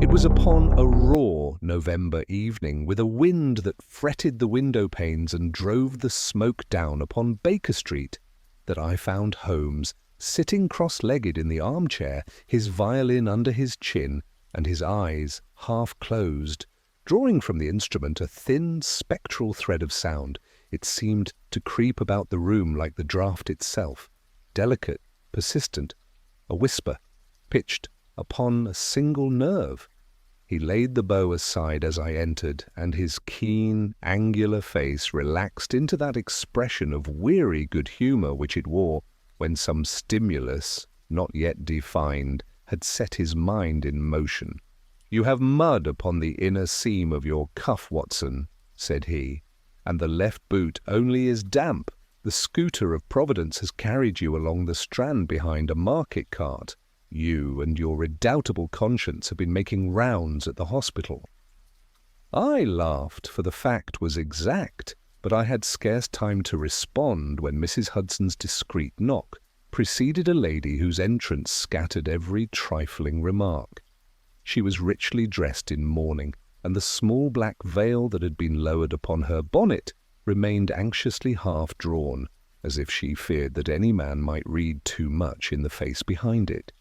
It was upon a raw November evening, with a wind that fretted the window panes and drove the smoke down upon Baker Street, that I found Holmes sitting cross-legged in the armchair, his violin under his chin and his eyes half closed, drawing from the instrument a thin spectral thread of sound. It seemed to creep about the room like the draught itself, delicate, persistent, a whisper, pitched upon a single nerve. He laid the bow aside as I entered, and his keen, angular face relaxed into that expression of weary good humour which it wore when some stimulus, not yet defined, had set his mind in motion. "You have mud upon the inner seam of your cuff, Watson," said he, "and the left boot only is damp. The scooter of Providence has carried you along the Strand behind a market cart. You and your redoubtable conscience have been making rounds at the hospital." I laughed, for the fact was exact, but I had scarce time to respond when Mrs. Hudson's discreet knock preceded a lady whose entrance scattered every trifling remark. She was richly dressed in mourning, and the small black veil that had been lowered upon her bonnet remained anxiously half-drawn, as if she feared that any man might read too much in the face behind it.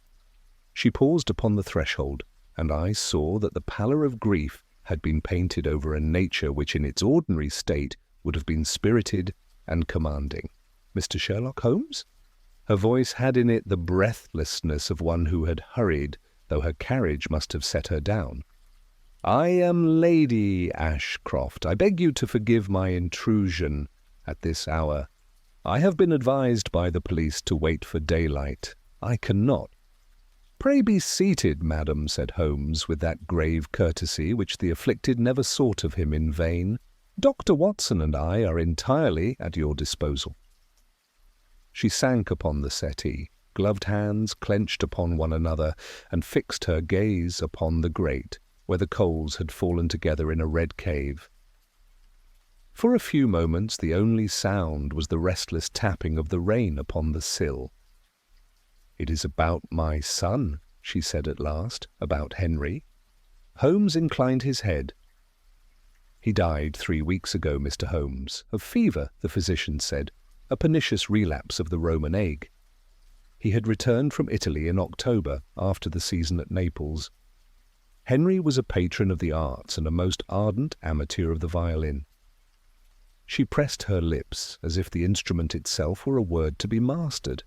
She paused upon the threshold, and I saw that the pallor of grief had been painted over a nature which in its ordinary state would have been spirited and commanding. "Mr. Sherlock Holmes?" Her voice had in it the breathlessness of one who had hurried, though her carriage must have set her down. "I am Lady Ashcroft. I beg you to forgive my intrusion at this hour. I have been advised by the police to wait for daylight. I cannot." "Pray be seated, madam," said Holmes, with that grave courtesy which the afflicted never sought of him in vain. "Dr. Watson and I are entirely at your disposal." She sank upon the settee, gloved hands clenched upon one another, and fixed her gaze upon the grate, where the coals had fallen together in a red cave. For a few moments the only sound was the restless tapping of the rain upon the sill. "It is about my son," she said at last, "about Henry." Holmes inclined his head. "He died 3 weeks ago, Mr. Holmes, of fever, the physician said, a pernicious relapse of the Roman ague. He had returned from Italy in October, after the season at Naples. Henry was a patron of the arts and a most ardent amateur of the violin." She pressed her lips, as if the instrument itself were a word to be mastered.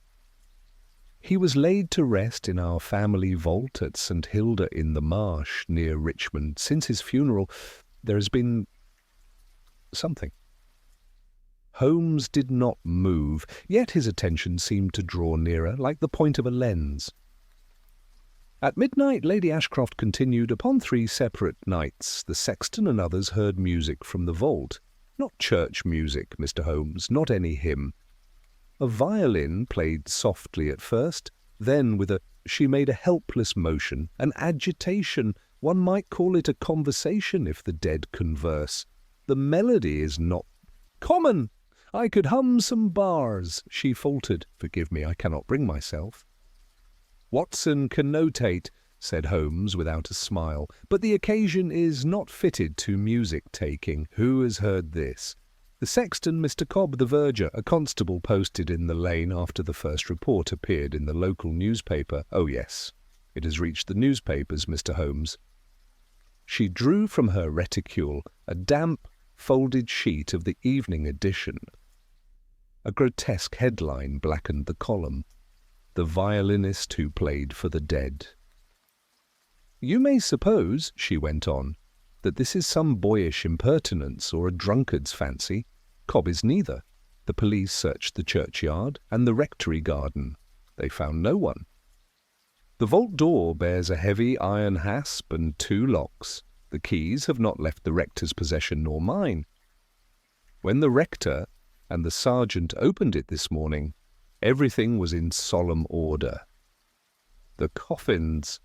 "He was laid to rest in our family vault at St. Hilda in the Marsh, near Richmond. Since his funeral, there has been something." Holmes did not move, yet his attention seemed to draw nearer, like the point of a lens. "At midnight," Lady Ashcroft continued, "upon 3 separate nights, the sexton and others heard music from the vault. Not church music, Mr. Holmes, not any hymn. A violin played softly at first, then with she made a helpless motion, an agitation. One might call it a conversation if the dead converse. The melody is not common. I could hum some bars," she faltered. "Forgive me, I cannot bring myself." "Watson can notate," said Holmes without a smile, "but the occasion is not fitted to music-taking. Who has heard this? The sexton, Mr. Cobb, the verger, a constable posted in the lane after the first report appeared in the local newspaper. Oh, yes, it has reached the newspapers, Mr. Holmes." She drew from her reticule a damp, folded sheet of the evening edition. A grotesque headline blackened the column: "The Violinist Who Played for the Dead." "You may suppose," she went on, "that this is some boyish impertinence or a drunkard's fancy. Cobb is neither. The police searched the churchyard and the rectory garden. They found no one. The vault door bears a heavy iron hasp and 2 locks. The keys have not left the rector's possession nor mine. When the rector and the sergeant opened it this morning, everything was in solemn order. The coffins—"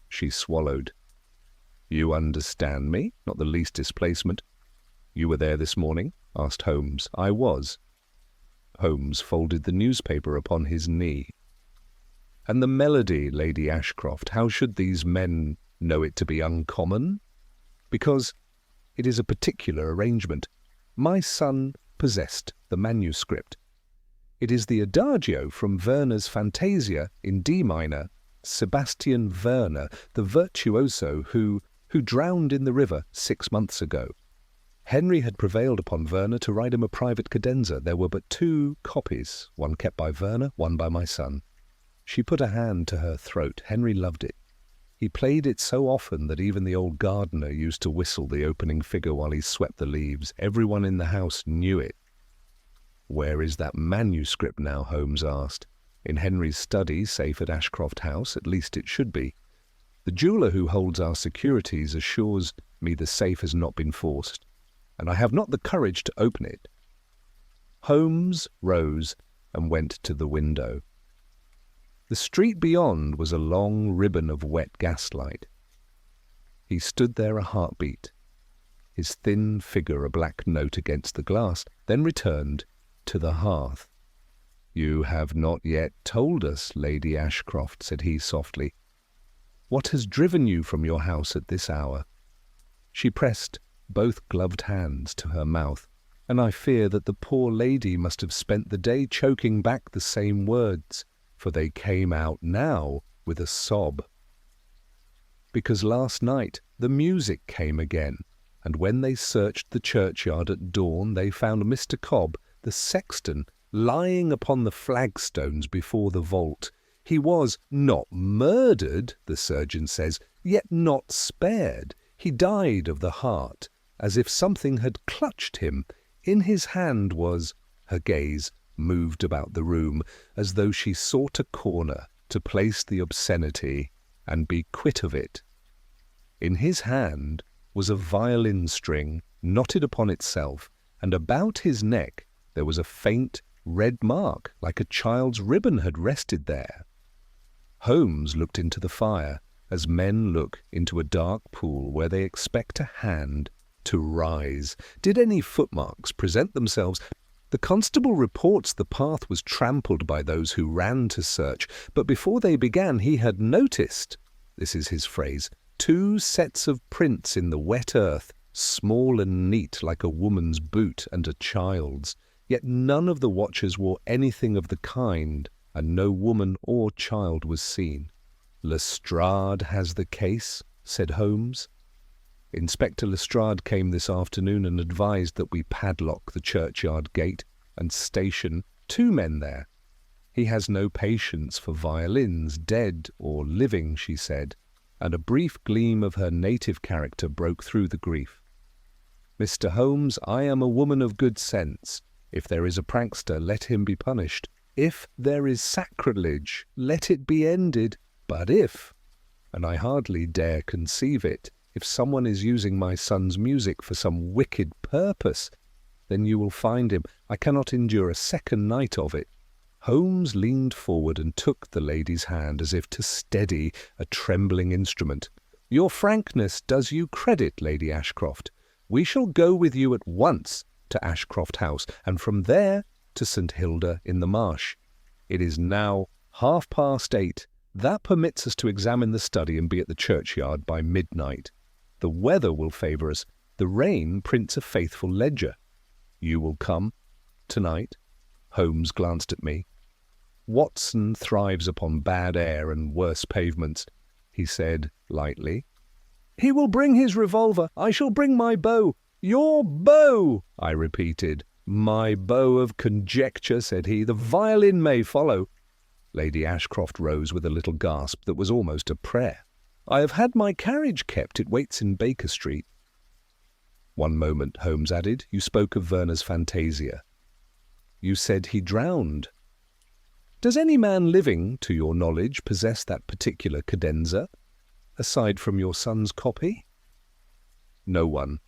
She swallowed. "You understand me? Not the least displacement." "You were there this morning?" asked Holmes. "I was." Holmes folded the newspaper upon his knee. "And the melody, Lady Ashcroft, how should these men know it to be uncommon? Because it is a particular arrangement. My son possessed the manuscript. It is the adagio from Werner's Fantasia in D minor, Sebastian Werner, the virtuoso who drowned in the river 6 months ago. Henry had prevailed upon Werner to write him a private cadenza. There were but 2 copies, one kept by Werner, one by my son. She put a hand to her throat. Henry loved it. He played it so often that even the old gardener used to whistle the opening figure while he swept the leaves. Everyone in the house knew it. "Where is that manuscript now?" Holmes asked. "In Henry's study, safe at Ashcroft House. At least it should be. The jeweller who holds our securities assures me the safe has not been forced, and I have not the courage to open it." Holmes rose and went to the window. The street beyond was a long ribbon of wet gaslight. He stood there a heartbeat, his thin figure a black note against the glass, then returned to the hearth. "You have not yet told us, Lady Ashcroft," said he softly. "What has driven you from your house at this hour?" She pressed both gloved hands to her mouth, and I fear that the poor lady must have spent the day choking back the same words, for they came out now with a sob. "Because last night the music came again, and when they searched the churchyard at dawn they found Mr. Cobb, the sexton, lying upon the flagstones before the vault. He was not murdered, the surgeon says, yet not spared. He died of the heart, as if something had clutched him. In his hand was—" Her gaze moved about the room, as though she sought a corner to place the obscenity and be quit of it. In his hand was a violin string knotted upon itself, and about his neck there was a faint red mark, like a child's ribbon had rested there. Holmes looked into the fire, as men look into a dark pool where they expect a hand to rise. Did any footmarks present themselves? The constable reports the path was trampled by those who ran to search, but before they began he had noticed, this is his phrase, 2 sets of prints in the wet earth, small and neat like a woman's boot and a child's. Yet none of the watchers wore anything of the kind, and no woman or child was seen. "Lestrade has the case," said Holmes. "Inspector Lestrade came this afternoon and advised that we padlock the churchyard gate and station 2 men there. He has no patience for violins, dead or living," she said, and a brief gleam of her native character broke through the grief. "Mr. Holmes, I am a woman of good sense. If there is a prankster, let him be punished. If there is sacrilege, let it be ended. But if, and I hardly dare conceive it, if someone is using my son's music for some wicked purpose, then you will find him. I cannot endure a second night of it." Holmes leaned forward and took the lady's hand as if to steady a trembling instrument. "Your frankness does you credit, Lady Ashcroft. We shall go with you at once to Ashcroft House, and from there to St. Hilda in the Marsh. It is now 8:30. That permits us to examine the study and be at the churchyard by midnight. The weather will favour us. The rain prints a faithful ledger. You will come tonight?" Holmes glanced at me. "Watson thrives upon bad air and worse pavements," he said lightly. "He will bring his revolver. I shall bring my bow." "Your bow!" I repeated. "My bow of conjecture," said he. "The violin may follow." Lady Ashcroft rose with a little gasp that was almost a prayer. "I have had my carriage kept. It waits in Baker Street." "One moment," Holmes added. "You spoke of Werner's Fantasia. You said he drowned. Does any man living, to your knowledge, possess that particular cadenza, aside from your son's copy?" "No one.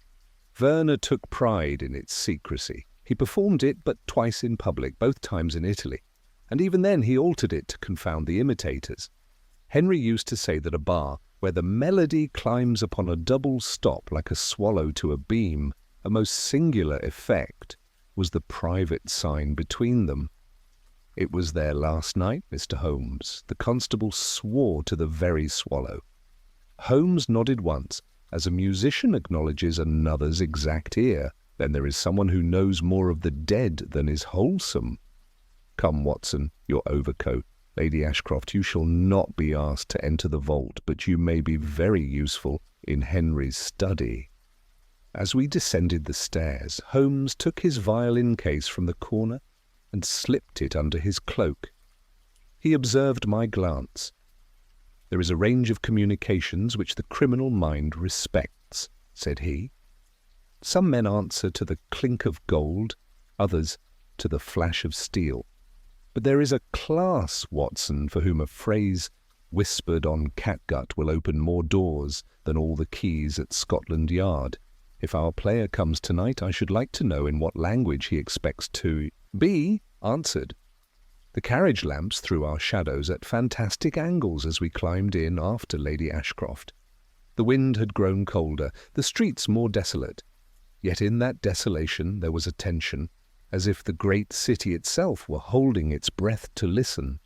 Werner took pride in its secrecy. He performed it but twice in public, both times in Italy, and even then he altered it to confound the imitators. Henry used to say that a bar, where the melody climbs upon a double stop like a swallow to a beam, a most singular effect, was the private sign between them. It was there last night, Mr. Holmes. The constable swore to the very swallow." Holmes nodded once, as a musician acknowledges another's exact ear. Then there is someone who knows more of the dead than is wholesome. Come, Watson, your overcoat. Lady Ashcroft, you shall not be asked to enter the vault, but you may be very useful in Henry's study. As we descended the stairs, Holmes took his violin case from the corner and slipped it under his cloak. He observed my glance. There is a range of communications which the criminal mind respects, said he. Some men answer to the clink of gold, others to the flash of steel. But there is a class, Watson, for whom a phrase whispered on catgut will open more doors than all the keys at Scotland Yard. If our player comes tonight, I should like to know in what language he expects to be answered. The carriage lamps threw our shadows at fantastic angles as we climbed in after Lady Ashcroft. The wind had grown colder, the streets more desolate. Yet in that desolation there was a tension, as if the great city itself were holding its breath to listen.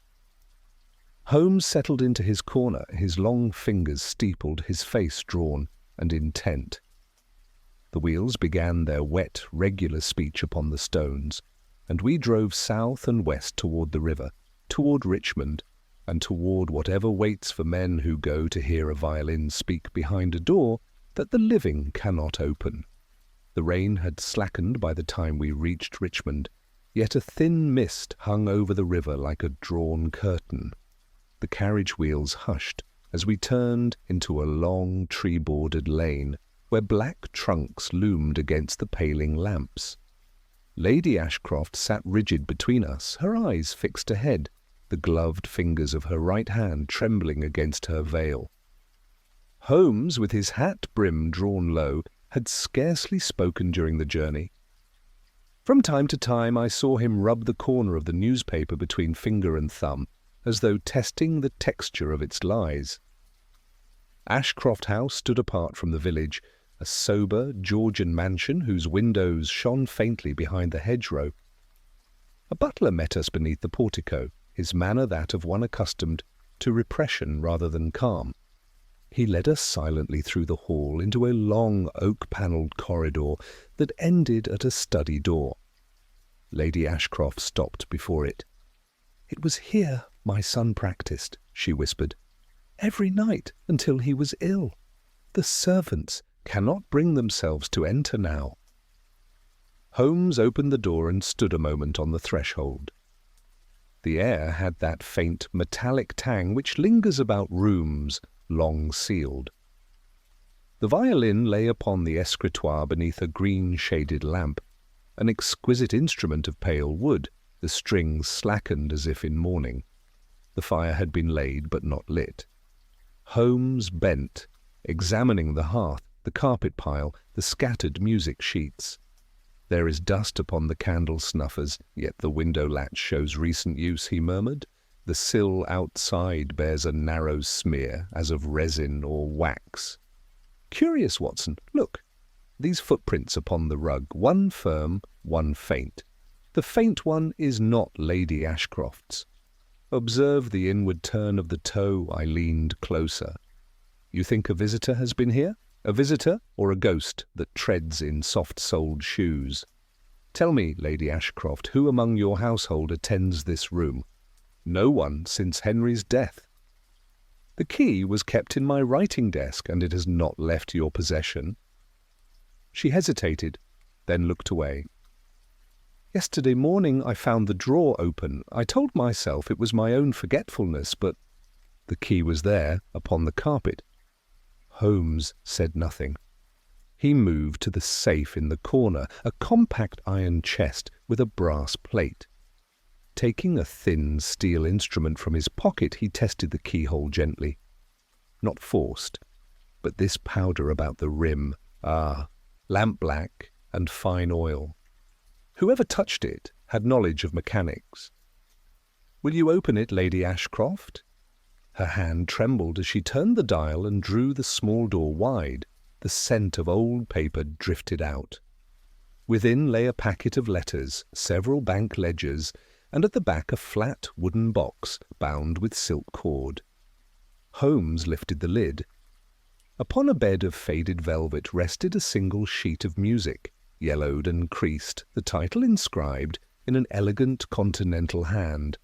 Holmes settled into his corner, his long fingers steepled, his face drawn and intent. The wheels began their wet, regular speech upon the stones, and we drove south and west toward the river, toward Richmond, and toward whatever waits for men who go to hear a violin speak behind a door that the living cannot open. The rain had slackened by the time we reached Richmond, yet a thin mist hung over the river like a drawn curtain. The carriage wheels hushed as we turned into a long tree-bordered lane where black trunks loomed against the paling lamps. Lady Ashcroft sat rigid between us, her eyes fixed ahead, the gloved fingers of her right hand trembling against her veil. Holmes, with his hat brim drawn low, had scarcely spoken during the journey. From time to time I saw him rub the corner of the newspaper between finger and thumb, as though testing the texture of its lies. Ashcroft House stood apart from the village, a sober Georgian mansion whose windows shone faintly behind the hedgerow. A butler met us beneath the portico, his manner that of one accustomed to repression rather than calm. He led us silently through the hall into a long oak-panelled corridor that ended at a study door. Lady Ashcroft stopped before it. "It was here my son practised," she whispered, "every night until he was ill. The servants cannot bring themselves to enter now." Holmes opened the door and stood a moment on the threshold. The air had that faint metallic tang which lingers about rooms long sealed. The violin lay upon the escritoire beneath a green-shaded lamp, an exquisite instrument of pale wood, the strings slackened as if in mourning. The fire had been laid but not lit. Holmes bent, examining the hearth, the carpet pile, the scattered music sheets. "There is dust upon the candle snuffers, yet the window latch shows recent use," he murmured. "The sill outside bears a narrow smear, as of resin or wax. Curious, Watson, look. These footprints upon the rug, one firm, one faint. The faint one is not Lady Ashcroft's. Observe the inward turn of the toe." I leaned closer. "You think a visitor has been here? A visitor or a ghost that treads in soft-soled shoes? Tell me, Lady Ashcroft, who among your household attends this room?" "No one since Henry's death." "The key was kept in my writing desk, and it has not left your possession." She hesitated, then looked away. "Yesterday morning I found the drawer open. I told myself it was my own forgetfulness, but the key was there, upon the carpet." Holmes said nothing. He moved to the safe in the corner, a compact iron chest with a brass plate. Taking a thin steel instrument from his pocket, he tested the keyhole gently. Not forced, but this powder about the rim, lamp-black and fine oil. Whoever touched it had knowledge of mechanics. "Will you open it, Lady Ashcroft?" Her hand trembled as she turned the dial and drew the small door wide. The scent of old paper drifted out. Within lay a packet of letters, several bank ledgers, and at the back a flat wooden box bound with silk cord. Holmes lifted the lid. Upon a bed of faded velvet rested a single sheet of music, yellowed and creased, the title inscribed in an elegant continental hand.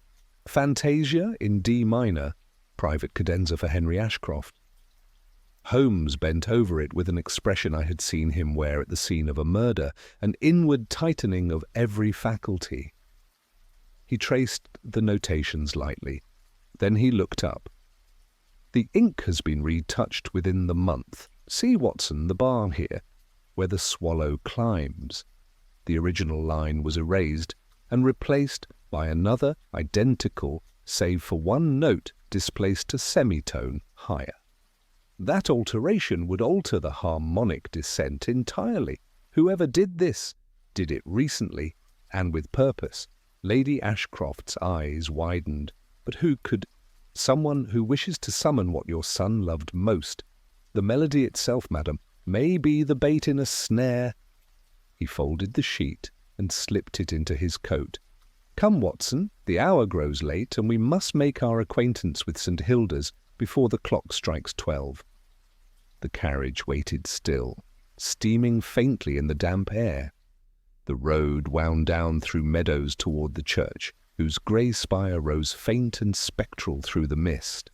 Fantasia in D minor, private cadenza for Henry Ashcroft. Holmes bent over it with an expression I had seen him wear at the scene of a murder, an inward tightening of every faculty. He traced the notations lightly. Then he looked up. "The ink has been retouched within the month. See, Watson, the bar here, where the swallow climbs." The original line was erased and replaced by another identical, save for one note displaced a semitone higher. That alteration would alter the harmonic descent entirely. Whoever did this did it recently and with purpose. Lady Ashcroft's eyes widened. "But who could—" "Someone who wishes to summon what your son loved most. The melody itself, madam, may be the bait in a snare." He folded the sheet and slipped it into his coat. "Come, Watson, the hour grows late, and we must make our acquaintance with St. Hilda's before the clock strikes 12. The carriage waited still, steaming faintly in the damp air. The road wound down through meadows toward the church, whose grey spire rose faint and spectral through the mist.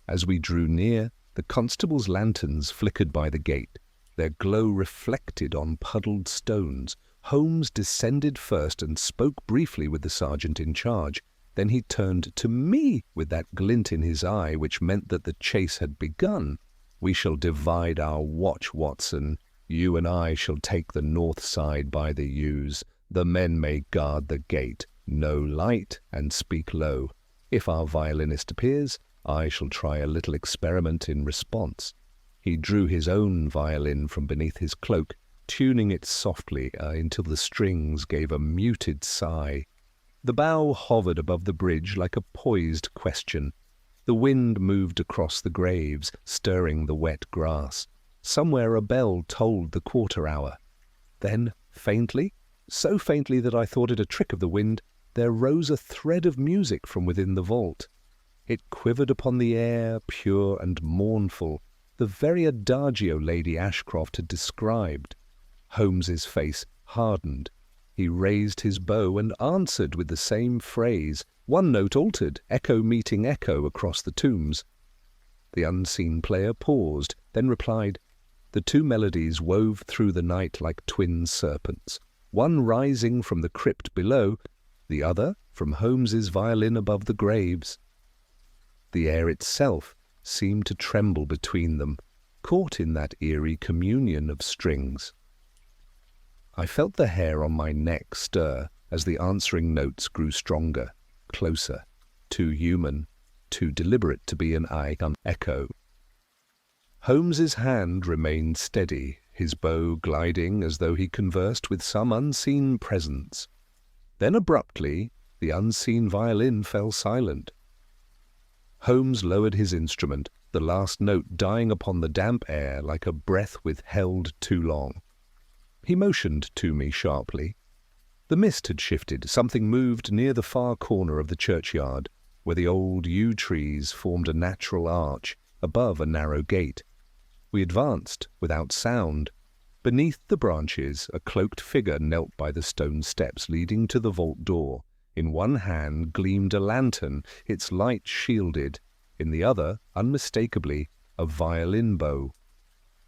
As we drew near, the constable's lanterns flickered by the gate, their glow reflected on puddled stones. Holmes descended first and spoke briefly with the sergeant in charge. Then he turned to me with that glint in his eye which meant that the chase had begun. "We shall divide our watch, Watson. You and I shall take the north side by the yews. The men may guard the gate. No light, and speak low. If our violinist appears, I shall try a little experiment in response." He drew his own violin from beneath his cloak, tuning it softly until the strings gave a muted sigh. The bow hovered above the bridge like a poised question. The wind moved across the graves, stirring the wet grass. Somewhere a bell tolled the quarter hour. Then, faintly, so faintly that I thought it a trick of the wind, there rose a thread of music from within the vault. It quivered upon the air, pure and mournful, the very adagio Lady Ashcroft had described. Holmes's face hardened. He raised his bow and answered with the same phrase, one note altered, echo meeting echo across the tombs. The unseen player paused, then replied. The two melodies wove through the night like twin serpents, one rising from the crypt below, the other from Holmes's violin above the graves. The air itself seemed to tremble between them, caught in that eerie communion of strings. I felt the hair on my neck stir as the answering notes grew stronger, closer, too human, too deliberate to be an echo. Holmes's hand remained steady, his bow gliding as though he conversed with some unseen presence. Then abruptly, the unseen violin fell silent. Holmes lowered his instrument, the last note dying upon the damp air like a breath withheld too long. He motioned to me sharply. The mist had shifted. Something moved near the far corner of the churchyard, where the old yew trees formed a natural arch above a narrow gate. We advanced without sound. Beneath the branches, a cloaked figure knelt by the stone steps leading to the vault door. In one hand gleamed a lantern, its light shielded. In the other, unmistakably, a violin bow.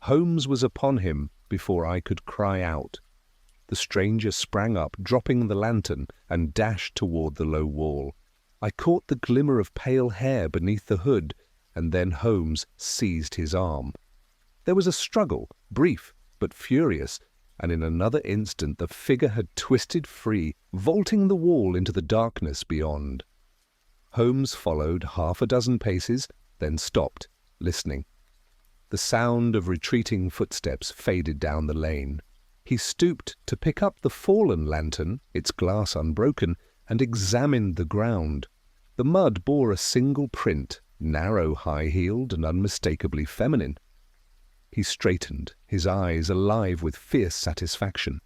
Holmes was upon him before I could cry out. The stranger sprang up, dropping the lantern, and dashed toward the low wall. I caught the glimmer of pale hair beneath the hood, and then Holmes seized his arm. There was a struggle, brief but furious, and in another instant the figure had twisted free, vaulting the wall into the darkness beyond. Holmes followed half a dozen paces, then stopped, listening. The sound of retreating footsteps faded down the lane. He stooped to pick up the fallen lantern, its glass unbroken, and examined the ground. The mud bore a single print, narrow, high-heeled, and unmistakably feminine. He straightened, his eyes alive with fierce satisfaction.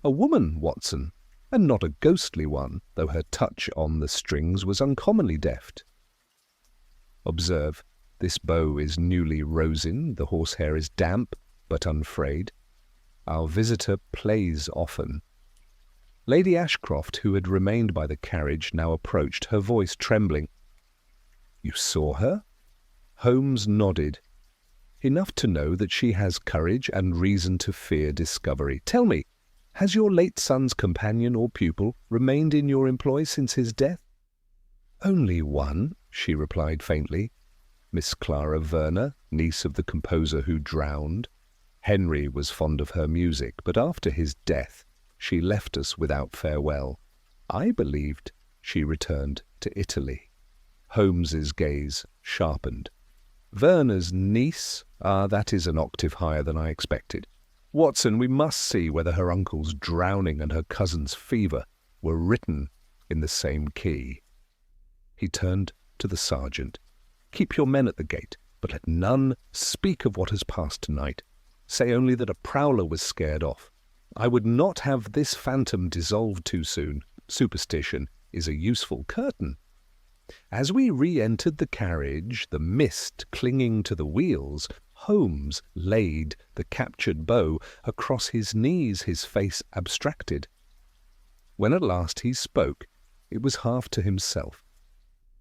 A woman, Watson, and not a ghostly one, though her touch on the strings was uncommonly deft. Observe, This bow is newly rosin, the horsehair is damp but unfrayed. Our visitor plays often. Lady Ashcroft, who had remained by the carriage, now approached, her voice trembling. "You saw her?" Holmes nodded. "Enough to know that she has courage and reason to fear discovery. Tell me, has your late son's companion or pupil remained in your employ since his death?" "Only one," she replied faintly. "Miss Clara Werner, niece of the composer who drowned. Henry was fond of her music, but after his death she left us without farewell. I believed she returned to Italy." Holmes's gaze sharpened. "Werner's niece? That is an octave higher than I expected. Watson, we must see whether her uncle's drowning and her cousin's fever were written in the same key." He turned to the sergeant. "Keep your men at the gate, but let none speak of what has passed tonight. Say only that a prowler was scared off. I would not have this phantom dissolve too soon. Superstition is a useful curtain." As we re-entered the carriage, the mist clinging to the wheels, Holmes laid the captured bow across his knees, his face abstracted. When at last he spoke, it was half to himself.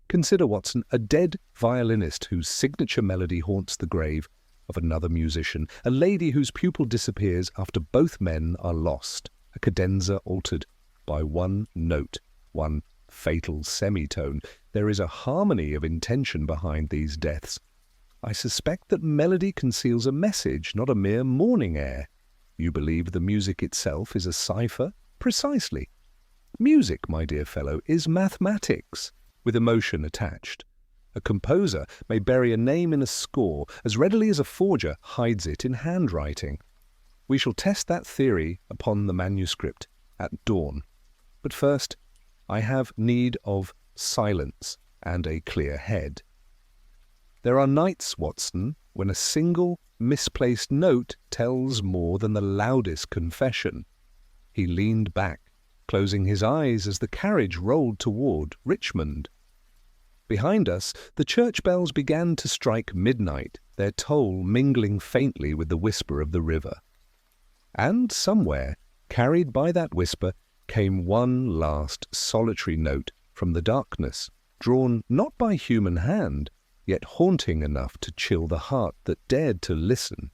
"Consider, Watson, a dead violinist whose signature melody haunts the grave of another musician, a lady whose pupil disappears after both men are lost, a cadenza altered by one note, one fatal semitone. There is a harmony of intention behind these deaths. I suspect that melody conceals a message, not a mere mourning air. You believe the music itself is a cipher? Precisely. Music, my dear fellow, is mathematics, with emotion attached. A composer may bury a name in a score as readily as a forger hides it in handwriting. We shall test that theory upon the manuscript at dawn. But first, I have need of silence and a clear head. There are nights, Watson, when a single misplaced note tells more than the loudest confession." He leaned back, closing his eyes as the carriage rolled toward Richmond. Behind us, the church bells began to strike midnight, their toll mingling faintly with the whisper of the river. And somewhere, carried by that whisper, came one last solitary note from the darkness, drawn not by human hand, yet haunting enough to chill the heart that dared to listen.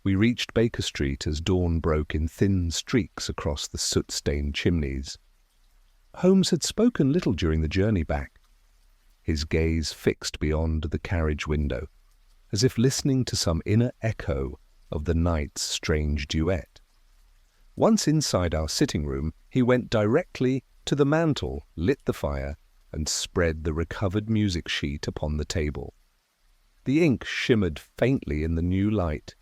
We reached Baker Street as dawn broke in thin streaks across the soot-stained chimneys. Holmes had spoken little during the journey back, his gaze fixed beyond the carriage window, as if listening to some inner echo of the night's strange duet. Once inside our sitting-room, he went directly to the mantel, lit the fire, and spread the recovered music sheet upon the table. The ink shimmered faintly in the new light.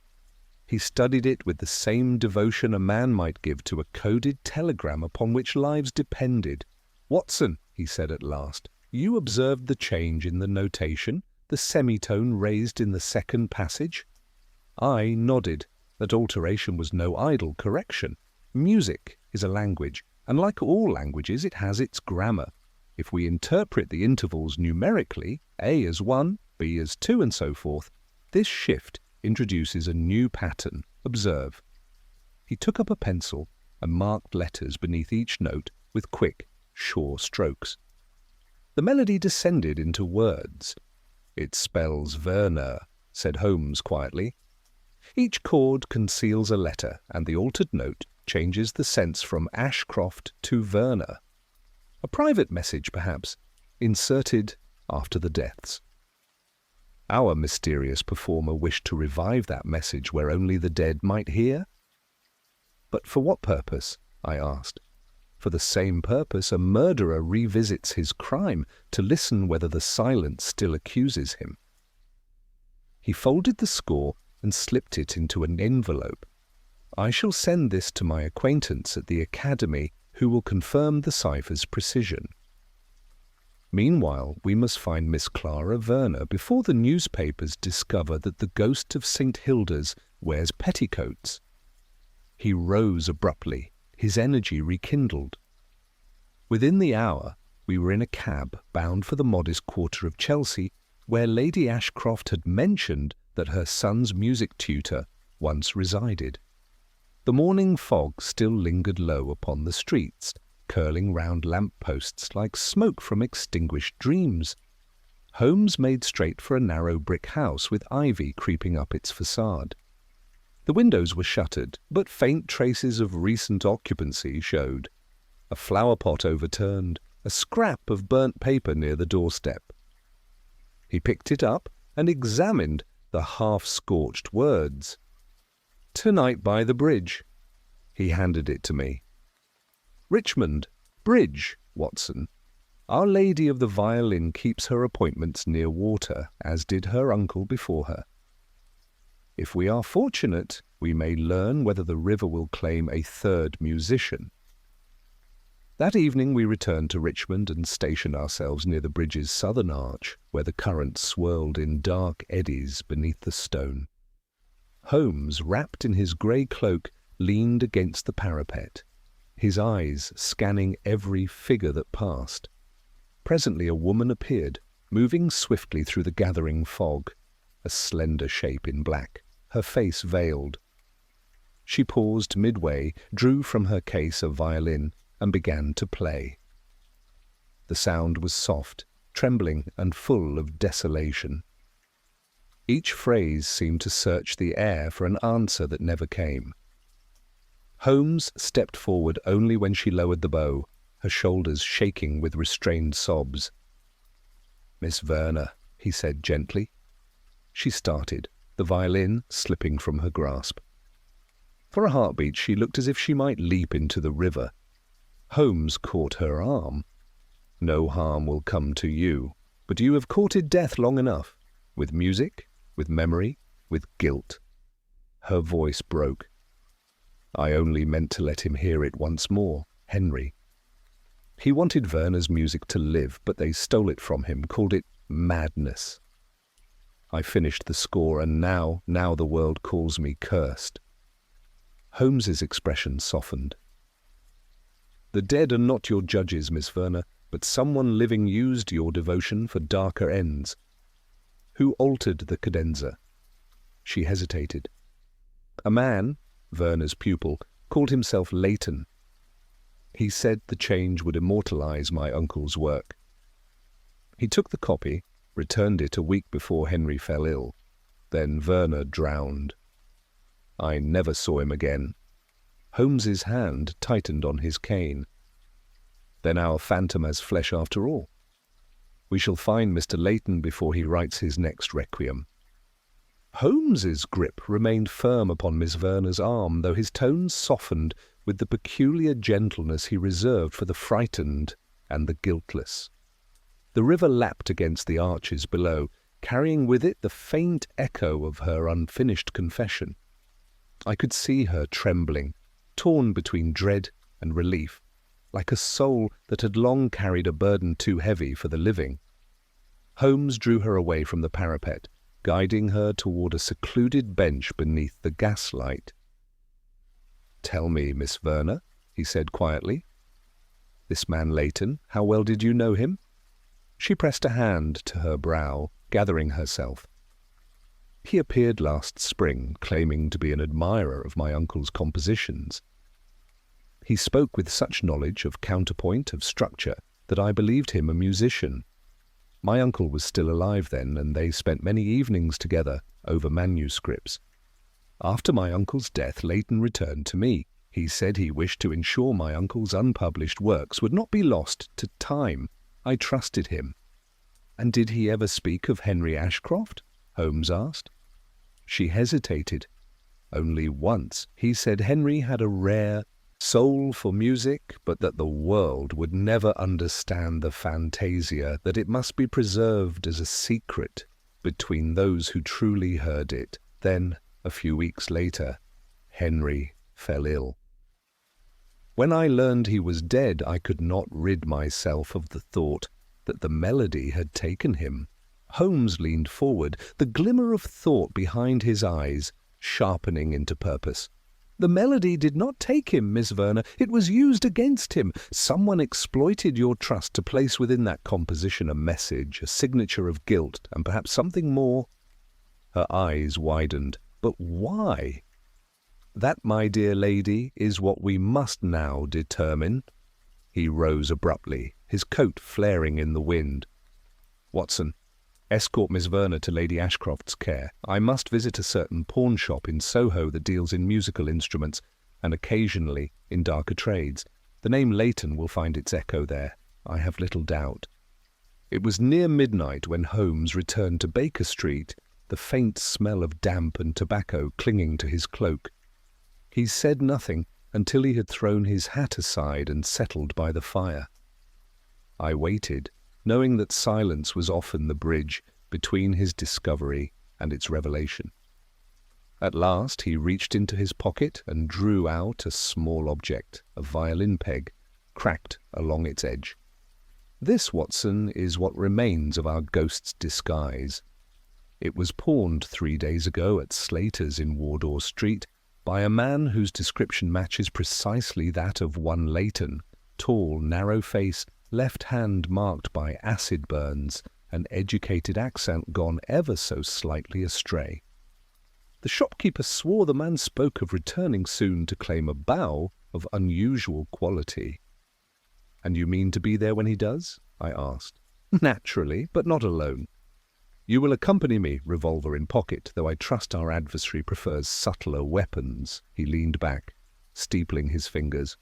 He studied it with the same devotion a man might give to a coded telegram upon which lives depended. "Watson," he said at last, "you observed the change in the notation, the semitone raised in the second passage?" I nodded. That alteration was no idle correction. Music is a language, and like all languages, it has its grammar. If we interpret the intervals numerically, A as 1, B as 2, and so forth, this shift introduces a new pattern. Observe. He took up a pencil and marked letters beneath each note with quick, sure strokes. The melody descended into words. "It spells Werner," said Holmes quietly. "Each chord conceals a letter, and the altered note changes the sense from Ashcroft to Werner. A private message, perhaps, inserted after the deaths." Our mysterious performer wished to revive that message where only the dead might hear. "But for what purpose?" I asked. "For the same purpose a murderer revisits his crime, to listen whether the silence still accuses him." He folded the score and slipped it into an envelope. "I shall send this to my acquaintance at the Academy, who will confirm the cipher's precision. Meanwhile, we must find Miss Clara Werner before the newspapers discover that the ghost of St. Hilda's wears petticoats." He rose abruptly, his energy rekindled. Within the hour, we were in a cab bound for the modest quarter of Chelsea, where Lady Ashcroft had mentioned that her son's music tutor once resided. The morning fog still lingered low upon the streets, curling round lamp-posts like smoke from extinguished dreams. Holmes made straight for a narrow brick house with ivy creeping up its facade. The windows were shuttered, but faint traces of recent occupancy showed. A flower pot overturned, a scrap of burnt paper near the doorstep. He picked it up and examined the half-scorched words. "Tonight by the bridge." He handed it to me. "Richmond, Bridge, Watson. Our Lady of the Violin keeps her appointments near water, as did her uncle before her. If we are fortunate, we may learn whether the river will claim a third musician." That evening we returned to Richmond and stationed ourselves near the bridge's southern arch, where the current swirled in dark eddies beneath the stone. Holmes, wrapped in his grey cloak, leaned against the parapet, his eyes scanning every figure that passed. Presently a woman appeared, moving swiftly through the gathering fog, a slender shape in black, her face veiled. She paused midway, drew from her case a violin, and began to play. The sound was soft, trembling, and full of desolation. Each phrase seemed to search the air for an answer that never came. Holmes stepped forward only when she lowered the bow, her shoulders shaking with restrained sobs. "Miss Verner," he said gently. She started, the violin slipping from her grasp. For a heartbeat she looked as if she might leap into the river. Holmes caught her arm. "No harm will come to you, but you have courted death long enough, with music, with memory, with guilt." Her voice broke. "I only meant to let him hear it once more, Henry. He wanted Verner's music to live, but they stole it from him, called it madness. I finished the score, and now the world calls me cursed." Holmes's expression softened. "The dead are not your judges, Miss Verner, but someone living used your devotion for darker ends. Who altered the cadenza?" She hesitated. "A man, Verner's pupil, called himself Leighton. He said the change would immortalize my uncle's work. He took the copy, returned it a week before Henry fell ill. Then Verner drowned. I never saw him again." Holmes's hand tightened on his cane. "Then our phantom has flesh after all. We shall find Mr. Leighton before he writes his next requiem." Holmes's grip remained firm upon Miss Verner's arm, though his tones softened with the peculiar gentleness he reserved for the frightened and the guiltless. The river lapped against the arches below, carrying with it the faint echo of her unfinished confession. I could see her trembling, torn between dread and relief, like a soul that had long carried a burden too heavy for the living. Holmes drew her away from the parapet, guiding her toward a secluded bench beneath the gaslight. "Tell me, Miss Verner," he said quietly. "This man Leighton, how well did you know him?" She pressed a hand to her brow, gathering herself. "He appeared last spring, claiming to be an admirer of my uncle's compositions. He spoke with such knowledge of counterpoint, of structure, that I believed him a musician. My uncle was still alive then, and they spent many evenings together over manuscripts. After my uncle's death, Leighton returned to me. He said he wished to ensure my uncle's unpublished works would not be lost to time. I trusted him." "And did he ever speak of Henry Ashcroft?" Holmes asked. She hesitated. "Only once. He said Henry had a rare soul for music, but that the world would never understand the fantasia, that it must be preserved as a secret between those who truly heard it. Then, a few weeks later, Henry fell ill. When I learned he was dead, I could not rid myself of the thought that the melody had taken him." Holmes leaned forward, the glimmer of thought behind his eyes sharpening into purpose. The melody did not take him, Miss Verner. It was used against him. Someone exploited your trust to place within that composition a message, a signature of guilt, and perhaps something more." Her eyes widened. "But why?" "That, my dear lady, is what we must now determine." He rose abruptly, his coat flaring in the wind. "Watson, escort Miss Verner to Lady Ashcroft's care. I must visit a certain pawnshop in Soho that deals in musical instruments and occasionally in darker trades. The name Leighton will find its echo there, I have little doubt." It was near midnight when Holmes returned to Baker Street, the faint smell of damp and tobacco clinging to his cloak. He said nothing until he had thrown his hat aside and settled by the fire. I waited, knowing that silence was often the bridge between his discovery and its revelation. At last he reached into his pocket and drew out a small object, a violin peg, cracked along its edge. "This, Watson, is what remains of our ghost's disguise. It was pawned 3 days ago at Slater's in Wardour Street by a man whose description matches precisely that of one Leighton, tall, narrow face, left hand marked by acid burns, an educated accent gone ever so slightly astray. The shopkeeper swore the man spoke of returning soon to claim a bow of unusual quality." "And you mean to be there when he does?" I asked. "Naturally, but not alone. You will accompany me, revolver in pocket, though I trust our adversary prefers subtler weapons." He leaned back, steepling his fingers.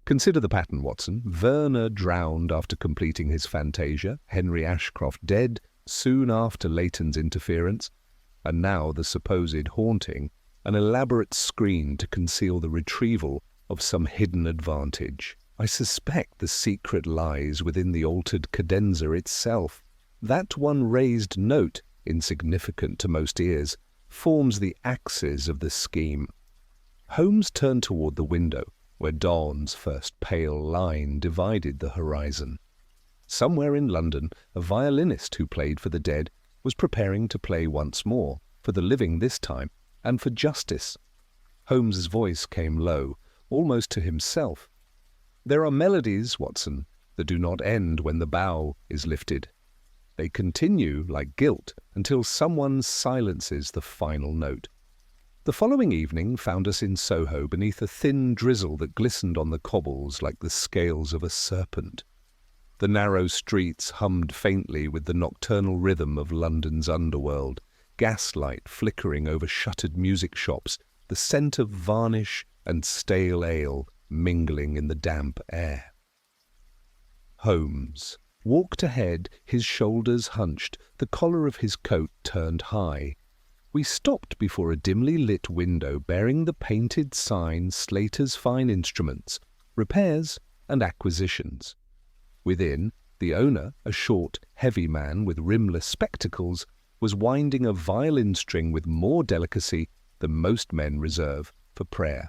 "Consider the pattern, Watson. Verner drowned after completing his fantasia, Henry Ashcroft dead soon after Leighton's interference, and now the supposed haunting, an elaborate screen to conceal the retrieval of some hidden advantage. I suspect the secret lies within the altered cadenza itself. That one raised note, insignificant to most ears, forms the axis of the scheme." Holmes turned toward the window, where dawn's first pale line divided the horizon. Somewhere in London, a violinist who played for the dead was preparing to play once more, for the living this time, and for justice. Holmes's voice came low, almost to himself. "There are melodies, Watson, that do not end when the bow is lifted. They continue, like guilt, until someone silences the final note." The following evening found us in Soho beneath a thin drizzle that glistened on the cobbles like the scales of a serpent. The narrow streets hummed faintly with the nocturnal rhythm of London's underworld, gaslight flickering over shuttered music shops, the scent of varnish and stale ale mingling in the damp air. Holmes walked ahead, his shoulders hunched, the collar of his coat turned high. We stopped before a dimly lit window bearing the painted sign Slater's Fine Instruments, Repairs and Acquisitions. Within, the owner, a short, heavy man with rimless spectacles, was winding a violin string with more delicacy than most men reserve for prayer.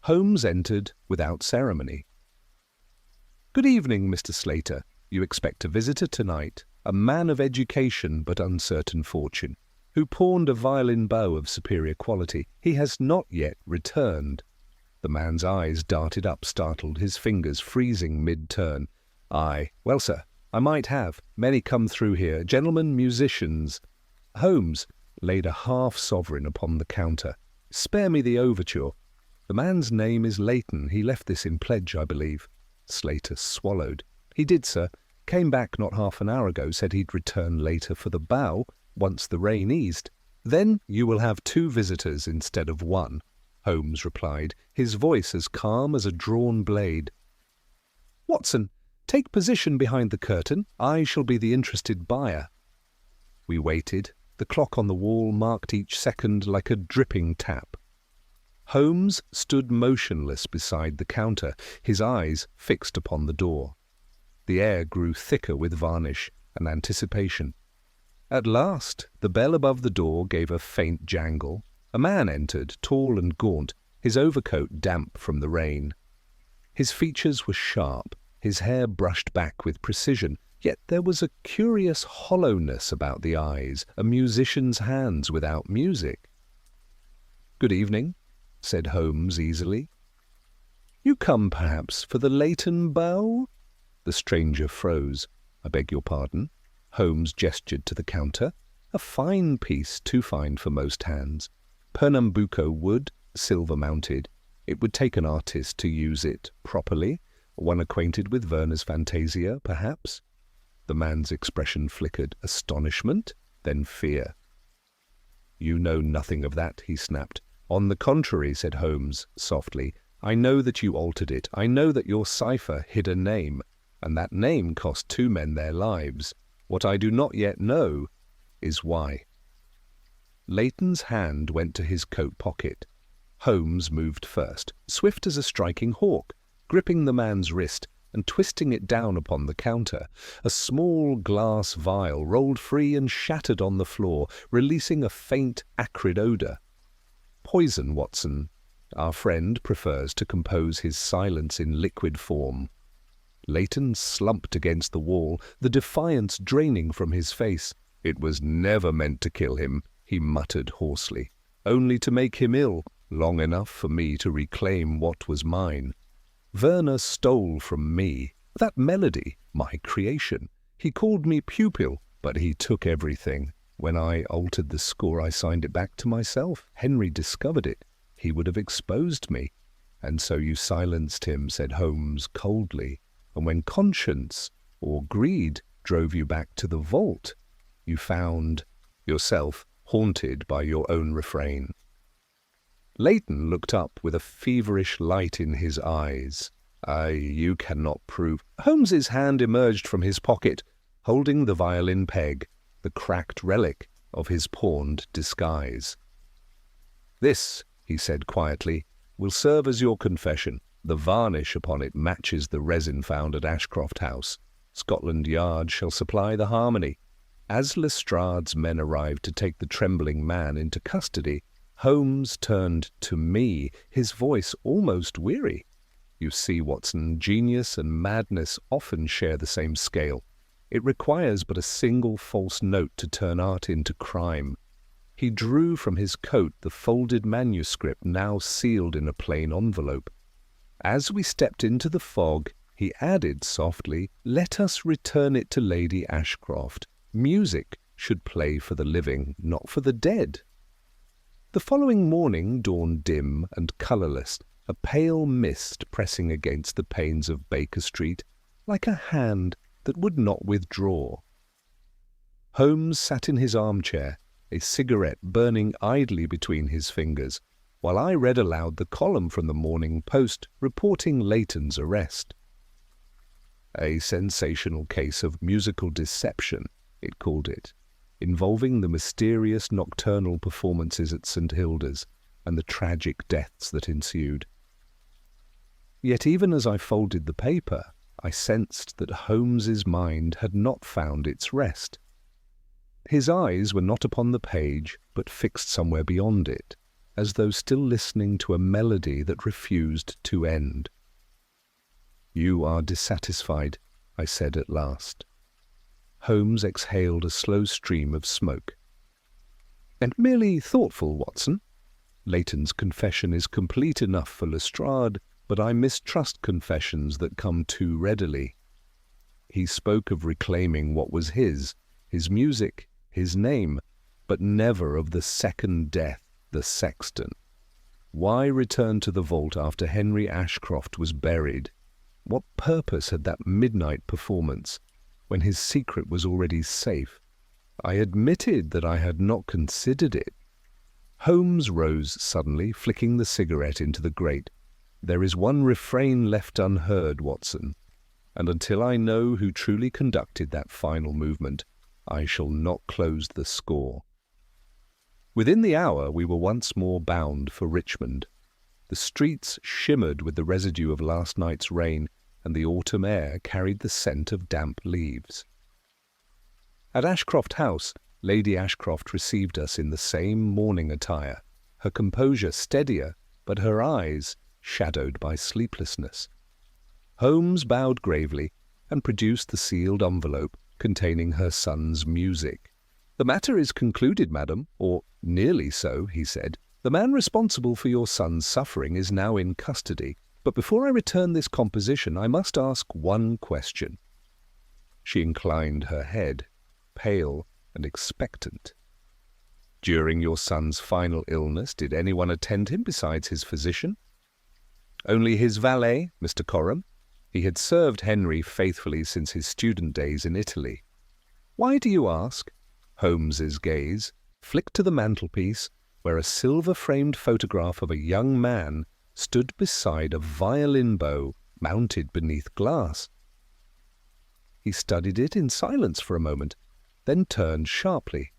Holmes entered without ceremony. "Good evening, Mr. Slater. You expect a visitor tonight, a man of education but uncertain fortune, who pawned a violin bow of superior quality. He has not yet returned." The man's eyes darted up, startled, his fingers freezing mid-turn. "Aye, well, sir, I might have. Many come through here, gentlemen musicians." Holmes laid a half-sovereign upon the counter. "Spare me the overture. The man's name is Leighton. He left this in pledge, I believe." Slater swallowed. "He did, sir. Came back not half an hour ago, said he'd return later for the bow, once the rain eased." "Then you will have 2 visitors instead of 1, Holmes replied, his voice as calm as a drawn blade. "Watson, take position behind the curtain. I shall be the interested buyer." We waited. The clock on the wall marked each second like a dripping tap. Holmes stood motionless beside the counter, his eyes fixed upon the door. The air grew thicker with varnish and anticipation. At last, the bell above the door gave a faint jangle. A man entered, tall and gaunt, his overcoat damp from the rain. His features were sharp, his hair brushed back with precision, yet there was a curious hollowness about the eyes, a musician's hands without music. "Good evening. said Holmes easily. "You come, perhaps, for the Leighton bow?" The stranger froze. "I beg your pardon." Holmes gestured to the counter. "A fine piece, too fine for most hands. Pernambuco wood, silver-mounted. It would take an artist to use it properly. One acquainted with Werner's Fantasia, perhaps?" The man's expression flickered. Astonishment, then fear. "You know nothing of that," he snapped. "On the contrary," said Holmes softly, "I know that you altered it. I know that your cipher hid a name, and that name cost 2 men their lives. What I do not yet know is why." Leighton's hand went to his coat pocket. Holmes moved first, swift as a striking hawk, gripping the man's wrist and twisting it down upon the counter. A small glass vial rolled free and shattered on the floor, releasing a faint, acrid odour. "Poison, Watson. Our friend prefers to compose his silence in liquid form." Leighton slumped against the wall, the defiance draining from his face. "It was never meant to kill him," he muttered hoarsely. "Only to make him ill, long enough for me to reclaim what was mine. Werner stole from me that melody, my creation. He called me pupil, but he took everything. When I altered the score, I signed it back to myself. Henry discovered it. He would have exposed me. And so you silenced him," said Holmes coldly. "And when conscience or greed drove you back to the vault, you found yourself haunted by your own refrain." Leighton looked up with a feverish light in his eyes. You cannot prove—" Holmes's hand emerged from his pocket, holding the violin peg, the cracked relic of his pawned disguise. "This," he said quietly, "will serve as your confession. The varnish upon it matches the resin found at Ashcroft House. Scotland Yard shall supply the harmony." As Lestrade's men arrived to take the trembling man into custody, Holmes turned to me, his voice almost weary. "You see, Watson, genius and madness often share the same scale. It requires but a single false note to turn art into crime." He drew from his coat the folded manuscript now sealed in a plain envelope. As we stepped into the fog, he added softly, "Let us return it to Lady Ashcroft. Music should play for the living, not for the dead." The following morning dawned dim and colourless, a pale mist pressing against the panes of Baker Street, like a hand that would not withdraw. Holmes sat in his armchair, a cigarette burning idly between his fingers, while I read aloud the column from the Morning Post reporting Leighton's arrest. "A sensational case of musical deception," it called it, involving the mysterious nocturnal performances at St. Hilda's and the tragic deaths that ensued. Yet even as I folded the paper, I sensed that Holmes's mind had not found its rest. His eyes were not upon the page, but fixed somewhere beyond it, as though still listening to a melody that refused to end. "You are dissatisfied," I said at last. Holmes exhaled a slow stream of smoke. "And merely thoughtful, Watson. Leighton's confession is complete enough for Lestrade, but I mistrust confessions that come too readily. He spoke of reclaiming what was his music, his name, but never of the second death, the sexton. Why return to the vault after Henry Ashcroft was buried? What purpose had that midnight performance, when his secret was already safe? I admitted that I had not considered it." Holmes rose suddenly, flicking the cigarette into the grate. "There is one refrain left unheard, Watson, and until I know who truly conducted that final movement, I shall not close the score." Within the hour we were once more bound for Richmond. The streets shimmered with the residue of last night's rain, and the autumn air carried the scent of damp leaves. At Ashcroft House, Lady Ashcroft received us in the same mourning attire, her composure steadier, but her eyes shadowed by sleeplessness. Holmes bowed gravely and produced the sealed envelope containing her son's music. "The matter is concluded, madam, or nearly so," he said. The man responsible for your son's suffering is now in custody, but before I return this composition, I must ask one question." She inclined her head, pale and expectant. "During your son's final illness, did anyone attend him besides his physician?" "Only his valet, Mr. Coram. He had served Henry faithfully since his student days in Italy." "Why do you ask?" Holmes's gaze flicked to the mantelpiece, where a silver-framed photograph of a young man stood beside a violin bow mounted beneath glass. He studied it in silence for a moment, then turned sharply.